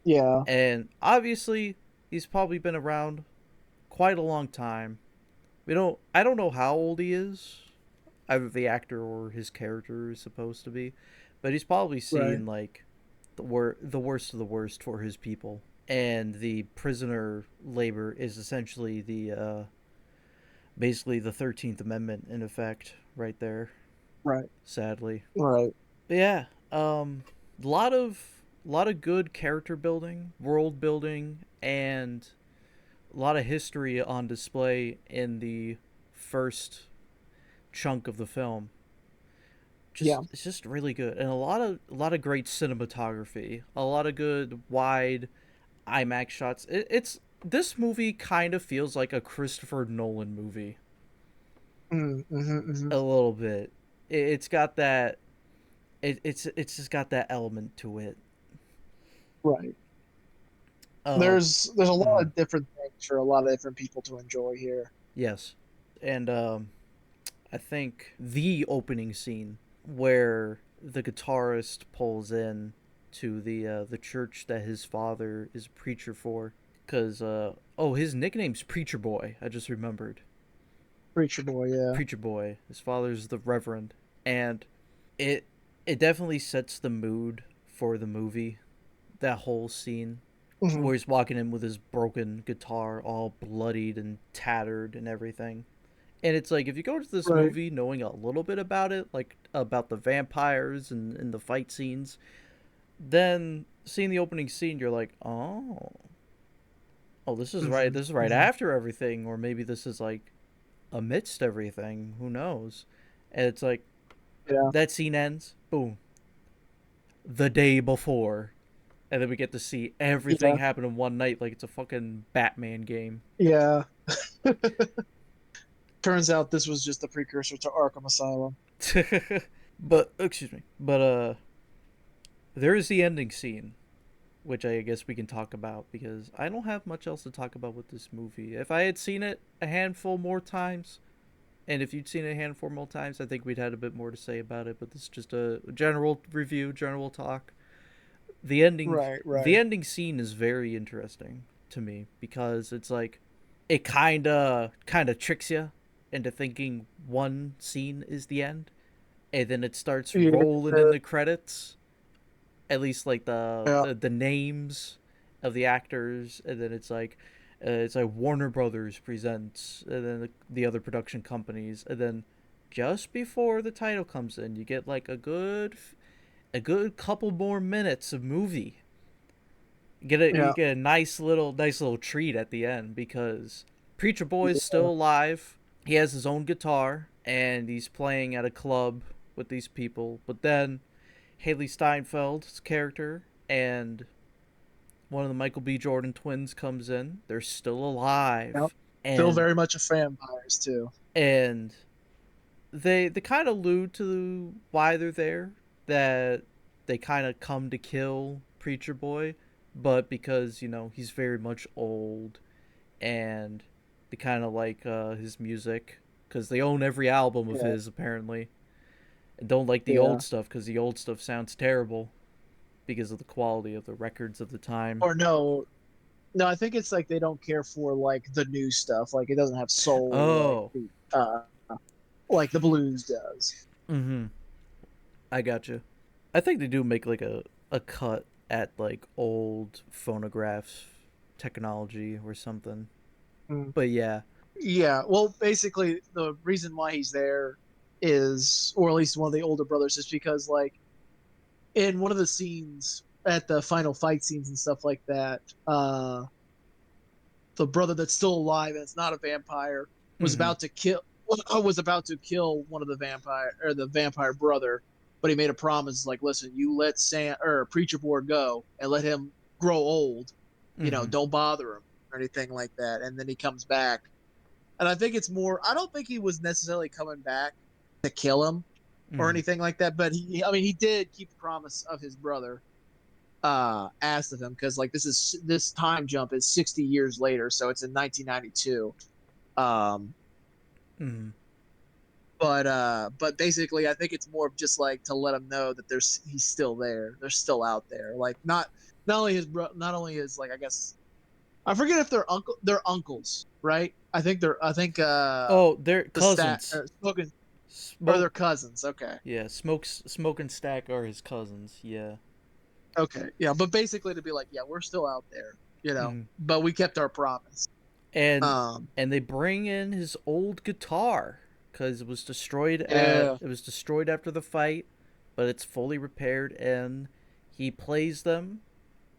yeah. and obviously he's probably been around quite a long time. I don't know how old he is, either the actor or his character is supposed to be, but he's probably Right. seen like the worst of the worst for his people. And the prisoner labor is essentially the basically the 13th Amendment in effect right there, Right. sadly. Right. But yeah, a lot of good character building, world building, and a lot of history on display in the first chunk of the film. Yeah. It's just really good, and a lot of great cinematography, a lot of good wide IMAX shots. It's this movie kind of feels like a Christopher Nolan movie Mm-hmm. a little bit. It's got that. It's just got that element to it. Right. Um, There's a lot mhm, of different things for a lot of different people to enjoy here. yes, and I think the opening scene where the guitarist pulls in to the church that his father is a preacher for, because oh, his nickname's Preacher Boy. I just remembered. Preacher Boy, yeah. Preacher Boy. His father's the Reverend, and it it definitely sets the mood for the movie. That whole scene Hmm. where he's walking in with his broken guitar, all bloodied and tattered and everything. And it's like if you go to this Right. movie knowing a little bit about it, like about the vampires and the fight scenes, then seeing the opening scene, you're like, oh, this is right. Hmm. This is right Hmm. after everything, or maybe this is like amidst everything. Who knows? And it's like Yeah. that scene ends. Boom. The day before, and then we get to see everything Yeah. happen in one night, like it's a fucking Batman game. Yeah. Turns out this was just the precursor to Arkham Asylum. But excuse me. But there is the ending scene, which I guess we can talk about because I don't have much else to talk about with this movie. If I had seen it a handful more times, And if you'd seen it a handful more times, I think we'd had a bit more to say about it. But this is just a general review, general talk. The ending, Right, the right. ending scene is very interesting to me because it's like it kind of tricks you into thinking one scene is the end, and then it starts Yeah, rolling in the credits. At least like the yeah, the, the names of the actors, and then it's like Warner Brothers presents, and then the other production companies, and then just before the title comes in, you get like a good couple more minutes of movie. You yeah, get a nice little treat at the end because Preacher Boy's yeah. still alive. He has his own guitar and he's playing at a club with these people. But then Haley Steinfeld's character and one of the Michael B. Jordan twins comes in. They're still Yeah. alive, Still and very much a vampires too. and they kind of allude to why they're there. That they kind of come to kill Preacher Boy, but because he's very much old, and they kind of like his music because they own every album of Yeah, his apparently, and don't like the yeah. old stuff because the old stuff sounds terrible because of the quality of the records of the time. Or no, no. I think it's like they don't care for like the new stuff. Like it doesn't have soul Oh, like the blues does. mm-hmm. I gotcha. I think they do make like a cut at like old phonographs technology or something. Mm. But yeah. Yeah. Well, basically, the reason why he's there is, or at least one of the older brothers, is because like in one of the scenes at the final fight scenes and stuff like that, the brother that's still alive and it's not a vampire was Mm-hmm. about to kill one of the vampire or the vampire brother, but he made a promise like, listen, you let Sam or Preacher Boy go and let him grow old, Mm-hmm. don't bother him or anything like that. And then he comes back, and I think it's more. I don't think he was necessarily coming back to kill him or Mm-hmm. anything like that, but I mean, he did keep the promise of his brother asked of him because like this time jump is 60 years later, so it's in 1992. um Mm-hmm. but basically I think it's more of just like to let him know that he's still there, they're still out there, like not only not only his, like, I guess I forget if they're uncles, right? I think Oh, they're the stat cousins. smoking, or Smoke. they're cousins. Okay. Yeah, Smoke and Stack are his cousins. Yeah. Okay, yeah, but basically to be like, yeah, we're still out there, Mm-hmm. but we kept our promise. and um and they bring in his old guitar because yeah. it was destroyed after the fight, but it's fully repaired, and he plays them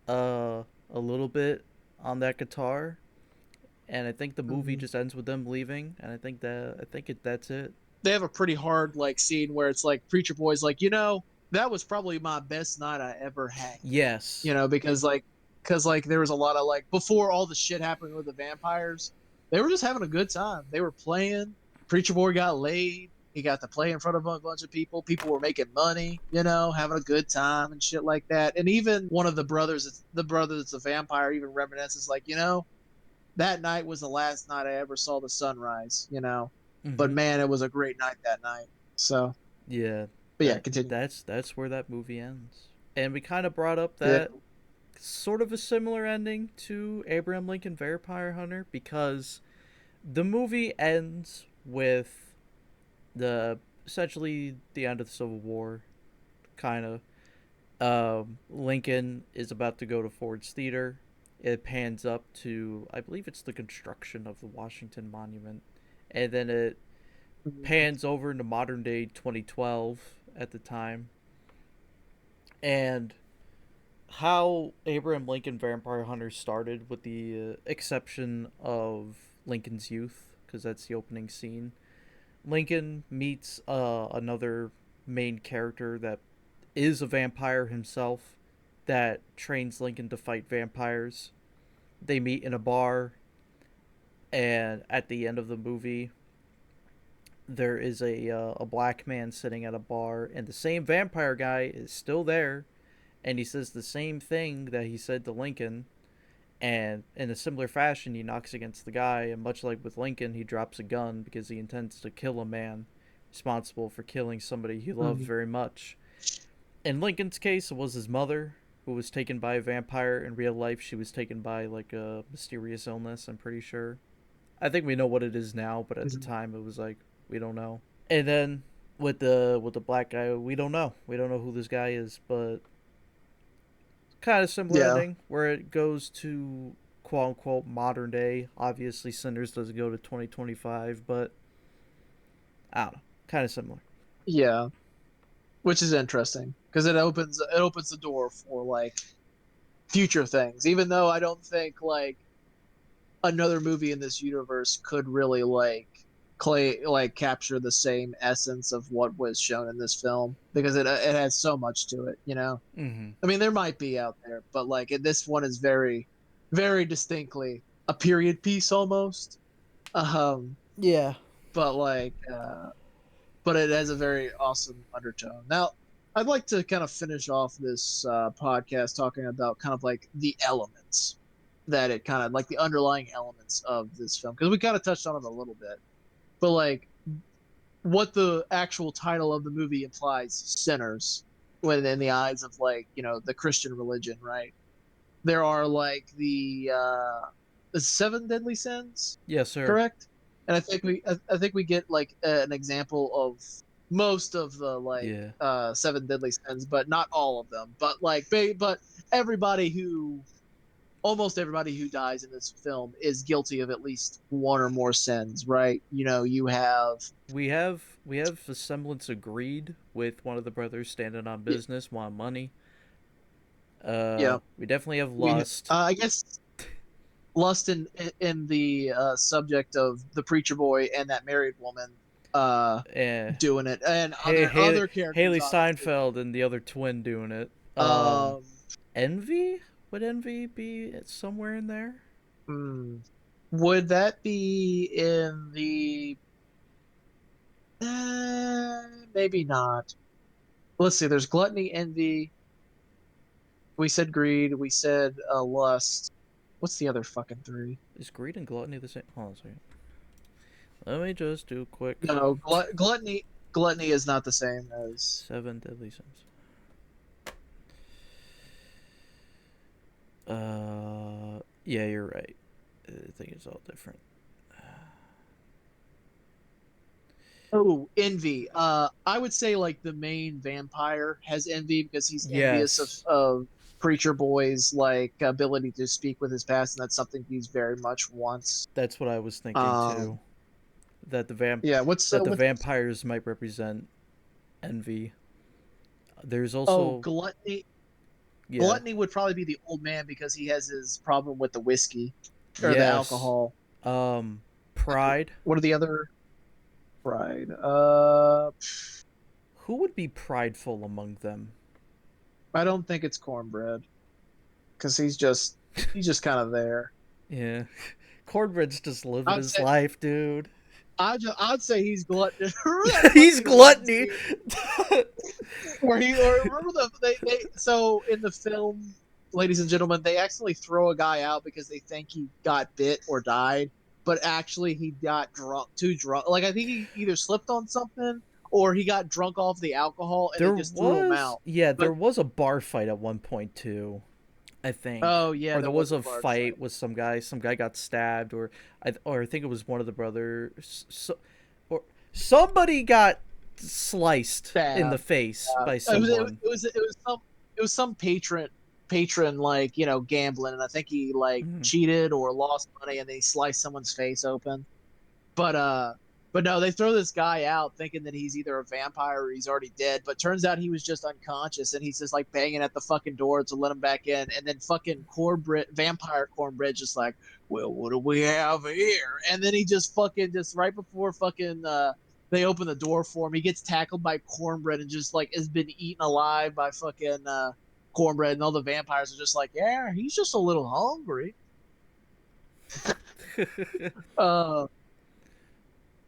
a little bit on that guitar, and I think the movie Mhm. just ends with them leaving, and that's it. They have a pretty hard like scene where it's like Preacher Boy's like, that was probably my best night I ever had. Yes. Because like there was a lot of like before all the shit happened with the vampires, they were just having a good time. They were playing. Preacher Boy got laid. He got to play in front of a bunch of people. People were making money, having a good time and shit like that. And even one of the brother that's a vampire, even reminisces like, that night was the last night I ever saw the sunrise. But Mm-hmm. man, it was a great night that night. So, Yeah. but yeah, that continue. that's where that movie ends, and we kind of brought up Yeah. that sort of a similar ending to Abraham Lincoln Vampire Hunter because the movie ends with the essentially the end of the Civil War, kind of. Lincoln is about to go to Ford's Theater. It pans up to, I believe it's the construction of the Washington Monument, and then it pans over into modern day 2012 at the time, and how Abraham Lincoln Vampire Hunter started, with the exception of Lincoln's youth, because that's the opening scene. Lincoln meets another main character that is a vampire himself that trains Lincoln to fight vampires. They meet in a bar, and at the end of the movie, there is a black man sitting at a bar, and the same vampire guy is still there, and he says the same thing that he said to Lincoln, And in a similar fashion, he knocks against the guy, and much like with Lincoln, he drops a gun because he intends to kill a man responsible for killing somebody he loved Mhm. very much. In Lincoln's case, it was his mother who was taken by a vampire. In real life, she was taken by like a mysterious illness, I'm pretty sure. I think we know what it is now, but at the Mhm. time it was like we don't know. And then with the black guy, we don't know. We don't know who this guy is, but kind of similar Yeah. ending where it goes to quote unquote modern day. Obviously, Sinners doesn't go to 2025, but I don't know, kind of similar. Yeah. Which is interesting because it opens the door for like future things. Even though I don't think like another movie in this universe could really capture the same essence of what was shown in this film because it has so much to it, you know. Mm-hmm. I mean, there might be out there, but like this one is very, very distinctly a period piece almost. Um, Yeah. but but it has a very awesome undertone. Now, I'd like to kind of finish off this podcast talking about kind of like the elements that it kind of like the underlying elements of this film because we kind of touched on it a little bit, but like what the actual title of the movie implies, sinners, when in the eyes of like the Christian religion, right? There are like the seven deadly sins, Yes, sir. correct? And I think we get like an example of most of the like Yeah. seven deadly sins, but not all of them. But but everybody who almost everybody who dies in this film is guilty of at least one or more sins, right? You have We have a semblance of greed with one of the brothers standing on yeah, business, want money. yeah We definitely have we lust. I guess lust in the subject of the preacher boy and that married woman Eh. doing it, and Hey, other Haley characters obviously. Steinfeld and the other twin doing it. Um, Envy? Would Envy be somewhere in there? hmm, would that be in the? Maybe not. Let's see. There's gluttony, envy. We said greed. We said lust. What's the other fucking three? Is greed and gluttony the same? Hold on a second. Let me just do a quick No, gluttony. Gluttony is not the same as. seven deadly sins. Yeah, you're right. I think it's all different. Oh, envy. I would say like the main vampire has envy because he's envious of, Yes, of Preacher Boy's like ability to speak with his past, and that's something he's very much wants. that's what I was thinking too. Um, That yeah. that the What's vampires might represent envy. There's oh also gluttony? yeah, Gluttony would probably be the old man because he has his problem with the whiskey or the yes. alcohol. Um, Like, Pride. what are the other? Pride. Who would be prideful among them? I don't think it's cornbread because he's just kind of there. Yeah, Cornbread's just living I'd his say life, dude. I'd say he's gluttonous. Remember that He's fucking one gluttony. scene where or remember they so in the film, ladies and gentlemen, they accidentally throw a guy out because they think he got bit or died, but actually he got too drunk. Like I think he either slipped on something or he got drunk off the alcohol and they just threw him out. There But was a bar fight at one point too. I think, oh yeah, or there there was was a a bar fight fight. with some guy. Some guy got stabbed, or I think it was one of the brothers. Or somebody got sliced in the Stabbed. face by It was it, someone. it was some patron like gambling, and I think he like Mhm. cheated or lost money, and then he sliced someone's face open. But but no, they throw this guy out thinking that he's either a vampire or he's already dead. But turns out he was just unconscious, and he's just like banging at the fucking door to let him back in. And then fucking vampire cornbread just like, well, what do we have here? And then he just fucking just right before fucking they open the door for him, he gets tackled by cornbread and just like has been eaten alive by fucking cornbread, and all the vampires are just like, yeah, he's just a little hungry. Uh,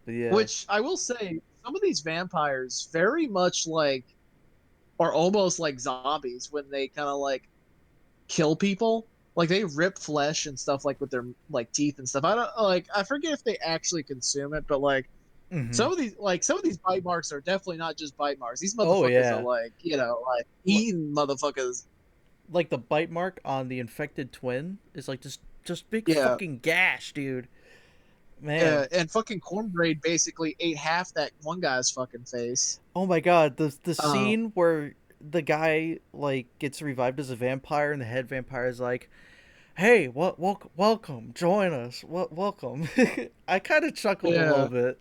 But yeah, Which I will say, some of these vampires very much are almost like zombies when they kind of like kill people. like they rip flesh and stuff like with their like teeth and stuff. I don't like I forget if they actually consume it, but like Hmm. some of these bite marks are definitely not just bite marks. These Oh motherfuckers are yeah. like, like L- eating motherfuckers. like the bite mark on the infected twin is like just big Yeah. fucking gash, dude. Man. And fucking Cornbraid basically ate half that one guy's fucking face. Oh my god, the Uh, scene where the guy like gets revived as a vampire and the head vampire is like, "Hey, welcome, join us. Welcome." I kind of chuckled a little yeah. bit.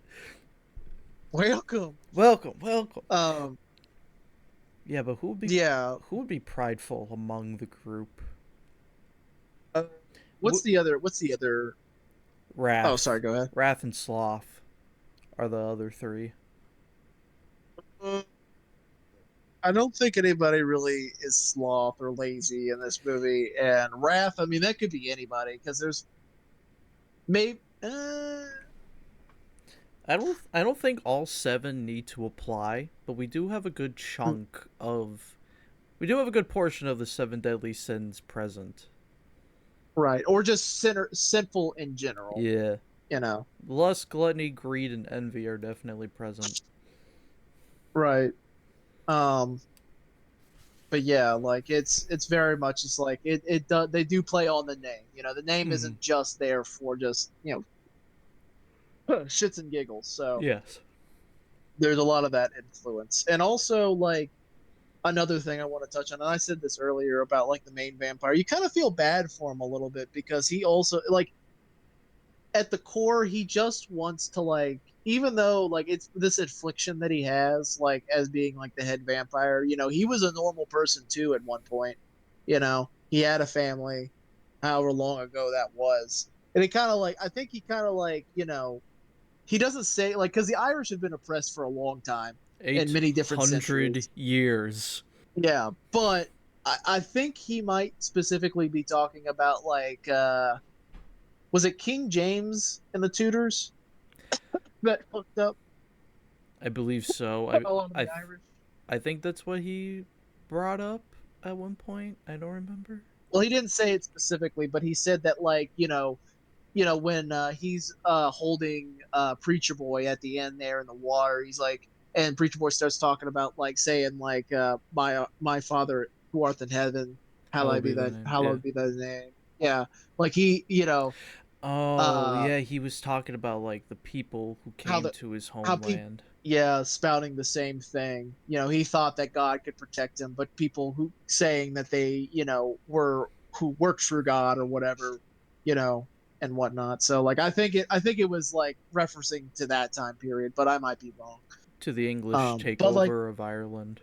Welcome. Welcome. Um, Yeah, but yeah. who would be prideful among the group? Uh, W- what's the other? Oh, Wrath, sorry. Go ahead. Wrath and Sloth are the other three. Uh, I don't think anybody really is sloth or lazy in this movie. And Wrath, I mean, that could be anybody because there's maybe. I don't think all seven need to apply, but we do have a good chunk of we do have a good portion of the seven deadly sins present. Right, or just sinful in general. Yeah. You know. Lust, gluttony, greed, and envy are definitely present. Right. Um. But yeah, like it's very much just like it does they do play on the name. The name Mm-hmm. isn't just there for just shits and giggles. So Yes. there's a lot of that influence, and also like another thing I want to touch on, and I said this earlier about like the main vampire. You kind of feel bad for him a little bit because he also like at the core he just wants to like even though like it's this affliction that he has like as being like the head vampire, he was a normal person too at one point. He had a family, however long ago that was. And it kind of like I think he kind of like, he doesn't say like because the Irish have been oppressed for a long time in many different 800 centuries. years. Yeah, but I think he might specifically be talking about like was it King James and the Tudors that hooked up I believe so. a lot of I the Irish? I think that's what he brought up at one point. I don't remember. Well, he didn't say it specifically, but he said that like when he's holding Preacher Boy at the end there in the water, he's like, and Preacher Boy starts talking about like saying like my Father who art in heaven, Hallowed be thy name. Yeah. hallowed be thy name. Yeah, like Oh, uh yeah, he was talking about like the people who how came the to his how people homeland. yeah spouting the same thing. He thought that God could protect him, but people who saying that they were who worked for God or whatever, you know and whatnot. So like I think it was like referencing to that time period, but I might be wrong. To the English But like takeover of Ireland.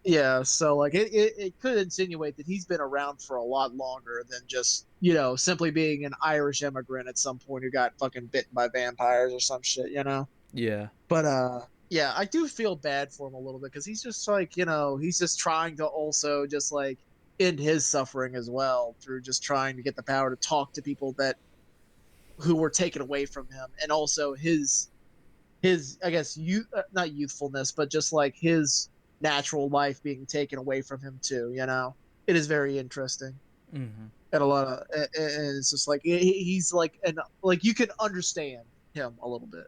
yeah, so like it could insinuate that he's been around for a lot longer than just simply being an Irish immigrant at some point who got fucking bitten by vampires or some shit. Yeah. But yeah, I do feel bad for him a little bit because he's just like, he's just trying to also just like end his suffering as well through just trying to get the power to talk to people that who were taken away from him, and also his I guess youth, not youthfulness, but just like his natural life being taken away from him too. It is very interesting, Mm-hmm. and a lot of and it's just like he's like, and like you can understand him a little bit.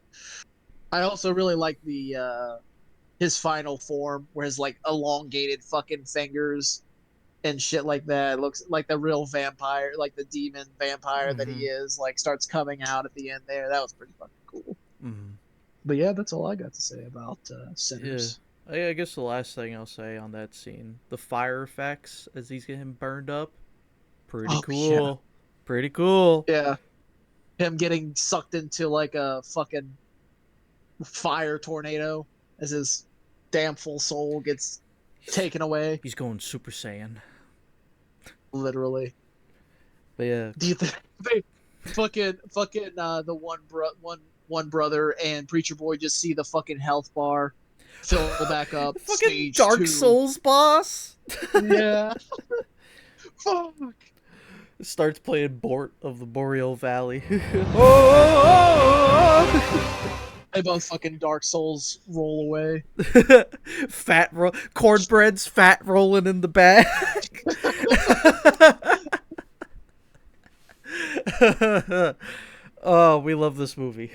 I also really like the his final form where his like elongated fucking fingers and shit like that. It looks like the real vampire, like the demon vampire that he Mm-hmm. is, like starts coming out at the end there. That was pretty fucking cool. Mm-hmm. But yeah, that's all I got to say about Yeah. Sinners. I guess the last thing I'll say on that scene, the fire effects as he's getting burned up, pretty Oh yeah, cool. Pretty cool. yeah. Him getting sucked into like a fucking fire tornado as his damn full soul gets He's, taken away, he's going Super Saiyan. literally. But yeah, Do you think they fucking the one brother and Preacher Boy just see the fucking health bar fill back up fucking stage Dark 2? Souls boss Yeah. Fuck. starts playing Bort of the Boreal Valley. Oh! They both fucking Dark Souls roll away. Cornbread's fat rolling in the bag. Oh, we love this movie.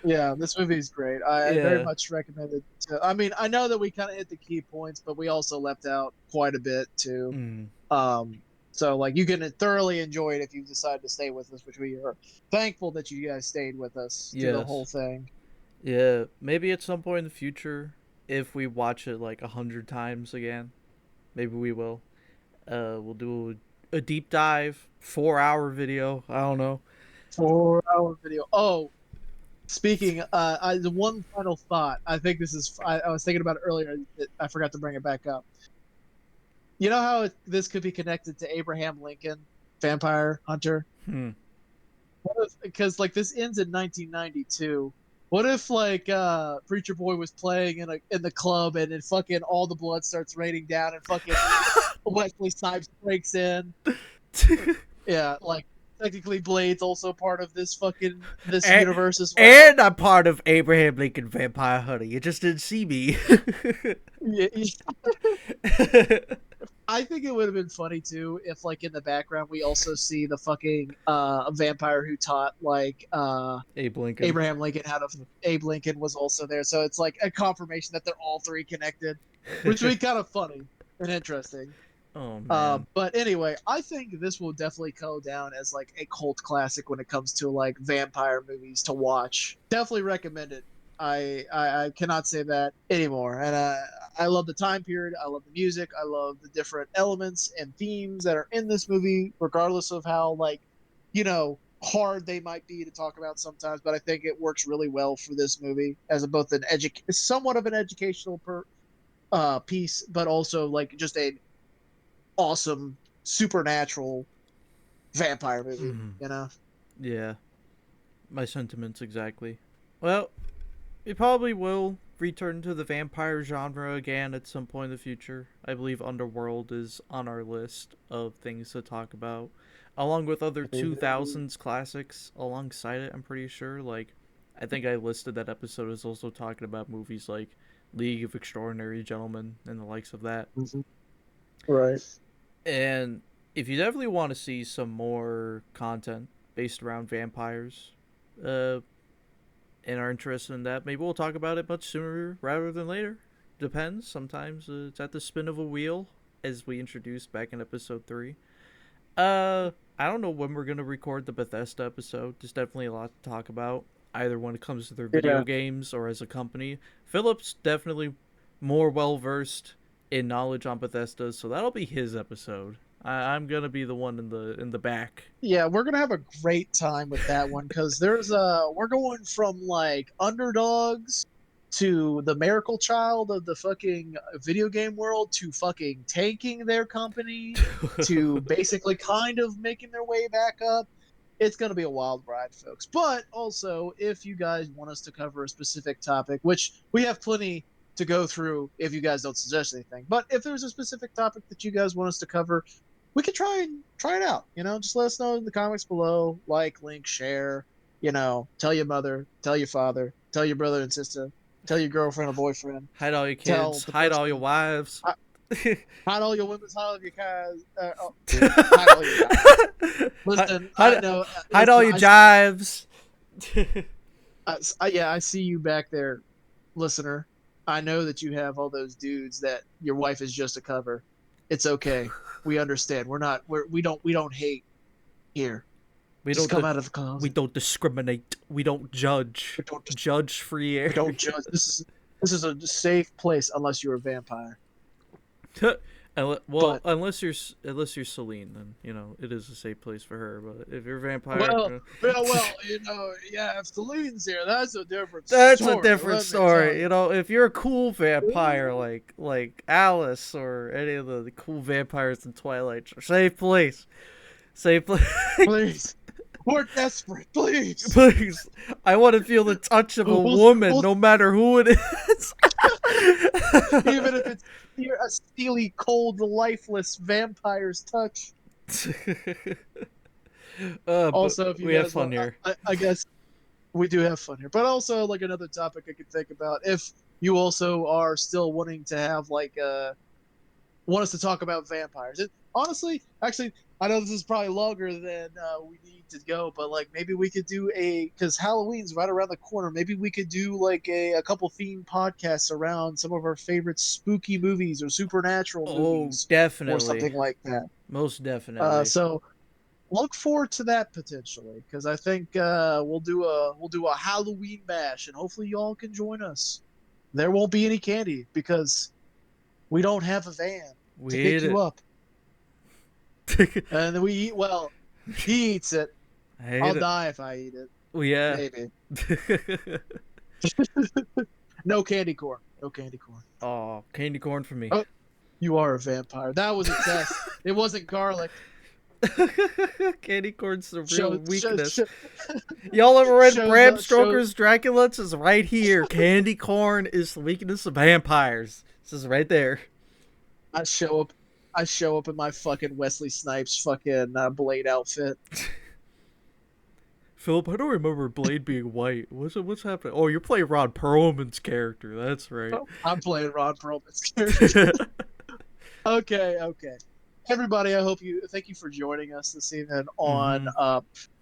Yeah, this movie is great. I very Yeah. much recommend it. I mean, I know that we kind of hit the key points, but we also left out quite a bit too. Mm, Um, so like you can thoroughly enjoy it if you decide to stay with us, which we are thankful that you guys stayed with us through the whole yes. thing. Yeah. Maybe at some point in the future, if we watch it like 100 times again, maybe we will. We'll do a deep dive, 4 hour video. I don't know. 4 hour video. Oh, speaking, the one final thought. I think this is. I was thinking about it earlier. I forgot to bring it back up. You know how this could be connected to Abraham Lincoln, vampire hunter? Hmm. What if, because like this ends in 1992. What if like Preacher Boy was playing in the club and then fucking all the blood starts raining down and fucking Wesley Snipes breaks in? Yeah, like technically Blade's also part of this and, universe as well. and I'm part of Abraham Lincoln Vampire Hunter. You just didn't see me. Yeah, I think it would have been funny too if like in the background we also see the fucking vampire who taught like Abe Lincoln. Abraham Lincoln how to Abe Lincoln was also there. So it's like a confirmation that they're all three connected, which would be kind of funny and interesting. Oh man. But anyway, I think this will definitely go down as like a cult classic when it comes to like vampire movies to watch. Definitely recommend it. I cannot say that anymore. And I love the time period. I love the music. I love the different elements and themes that are in this movie, regardless of how like, hard they might be to talk about sometimes. But I think it works really well for this movie as a, both an somewhat of an educational piece, but also like just a awesome supernatural vampire movie, Mm, you know? yeah. My sentiments exactly. Well, we probably will return to the vampire genre again at some point in the future. I believe Underworld is on our list of things to talk about, along with other 2000s classics alongside it, I'm pretty sure. Like, I think I listed that episode as also talking about movies like League of Extraordinary Gentlemen and the likes of that. Right. And if you definitely want to see some more content based around vampires, uh, and are interested in that, maybe we'll talk about it much sooner rather than later. Depends. Sometimes it's at the spin of a wheel, as we introduced back in episode 3. I don't know when we're gonna record the Bethesda episode. There's definitely a lot to talk about, either when it comes to their video Yeah. games or as a company. Philip's definitely more well versed in knowledge on Bethesda, so that'll be his episode. I'm gonna be the one in the back. Yeah, we're gonna have a great time with that one because we're going from like underdogs to the miracle child of the fucking video game world to fucking tanking their company to basically kind of making their way back up. It's going to be a wild ride, folks. But also, if you guys want us to cover a specific topic, which we have plenty to go through if you guys don't suggest anything, but if there's a specific topic that you guys want us to cover, we could try it out. Just let us know in the comments below. Like, link, share. Tell your mother, tell your father, tell your brother and sister, tell your girlfriend or boyfriend, Hide all your tell kids. the Hide all your person, wives. hide all your women, hide all your guys, hide all your guys. Listen, I hide, know. hide all Listen, your jives. yeah, I see you back there, listener. I know that you have all those dudes that your wife is just a cover. It's okay. We understand. We don't hate here. we Just don't come di- out of the we closet. don't discriminate. We don't judge. We don't just Judge free we air. don't judge. This is a safe place unless you're a vampire. Well, But unless you're Celine, then it is a safe place for her. But if you're a vampire, yeah. If Celine's here, that's a different that's a story. different Let me tell story. you. If you're a cool vampire like Alice or any of the cool vampires in Twilight, safe place, safe place. Please, we're desperate. Please, Please, I want to feel the touch of a we'll, woman, we'll no matter who it is. even if it's a steely, cold, lifeless vampire's touch. But Also, if you we have guys fun want, here. I guess we do have fun here. But also, like another topic I could think about, if you also are still wanting to have want us to talk about vampires. honestly, actually, I know this is probably longer than we need to go, but like maybe we could do because Halloween's right around the corner. Maybe we could do like a couple theme podcasts around some of our favorite spooky movies or supernatural Oh, movies or definitely. something like that. Most definitely. So look forward to that potentially because I think we'll do a Halloween bash and hopefully y'all can join us. There won't be any candy because we don't have a van to We pick ate you it. up, and we eat. Well, he eats it. I hate I'll it. die if I eat it. Well, yeah. Maybe. No candy corn. No candy corn. Oh, candy corn for me. Oh, you are a vampire. That was a test. It wasn't garlic. Candy corn's the real Show, show, weakness. show, Y'all ever read shows Bram shows. Stoker's Dracula? It says right here, candy corn is the weakness of vampires. It says right there. I show up. I show up in my fucking Wesley Snipes fucking Blade outfit. Philip, I don't remember Blade being white. What's happening? Oh, you're playing Ron Perlman's character. That's right. I'm playing Ron Perlman's character. Okay. Everybody, thank you for joining us this evening on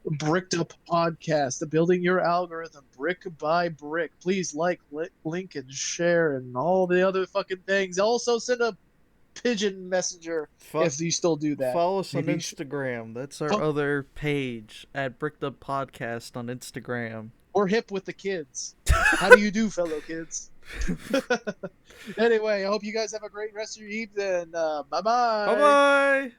Bricked Up Podcast, building your algorithm brick by brick. Please link, and share, and all the other fucking things. Also, send a pigeon messenger if you still do that. Follow us on Maybe Instagram. That's our other page at Bricked Up Podcast on Instagram. We're hip with the kids. How do you do, fellow kids? Anyway, I hope you guys have a great rest of your evening. Bye bye. Bye bye.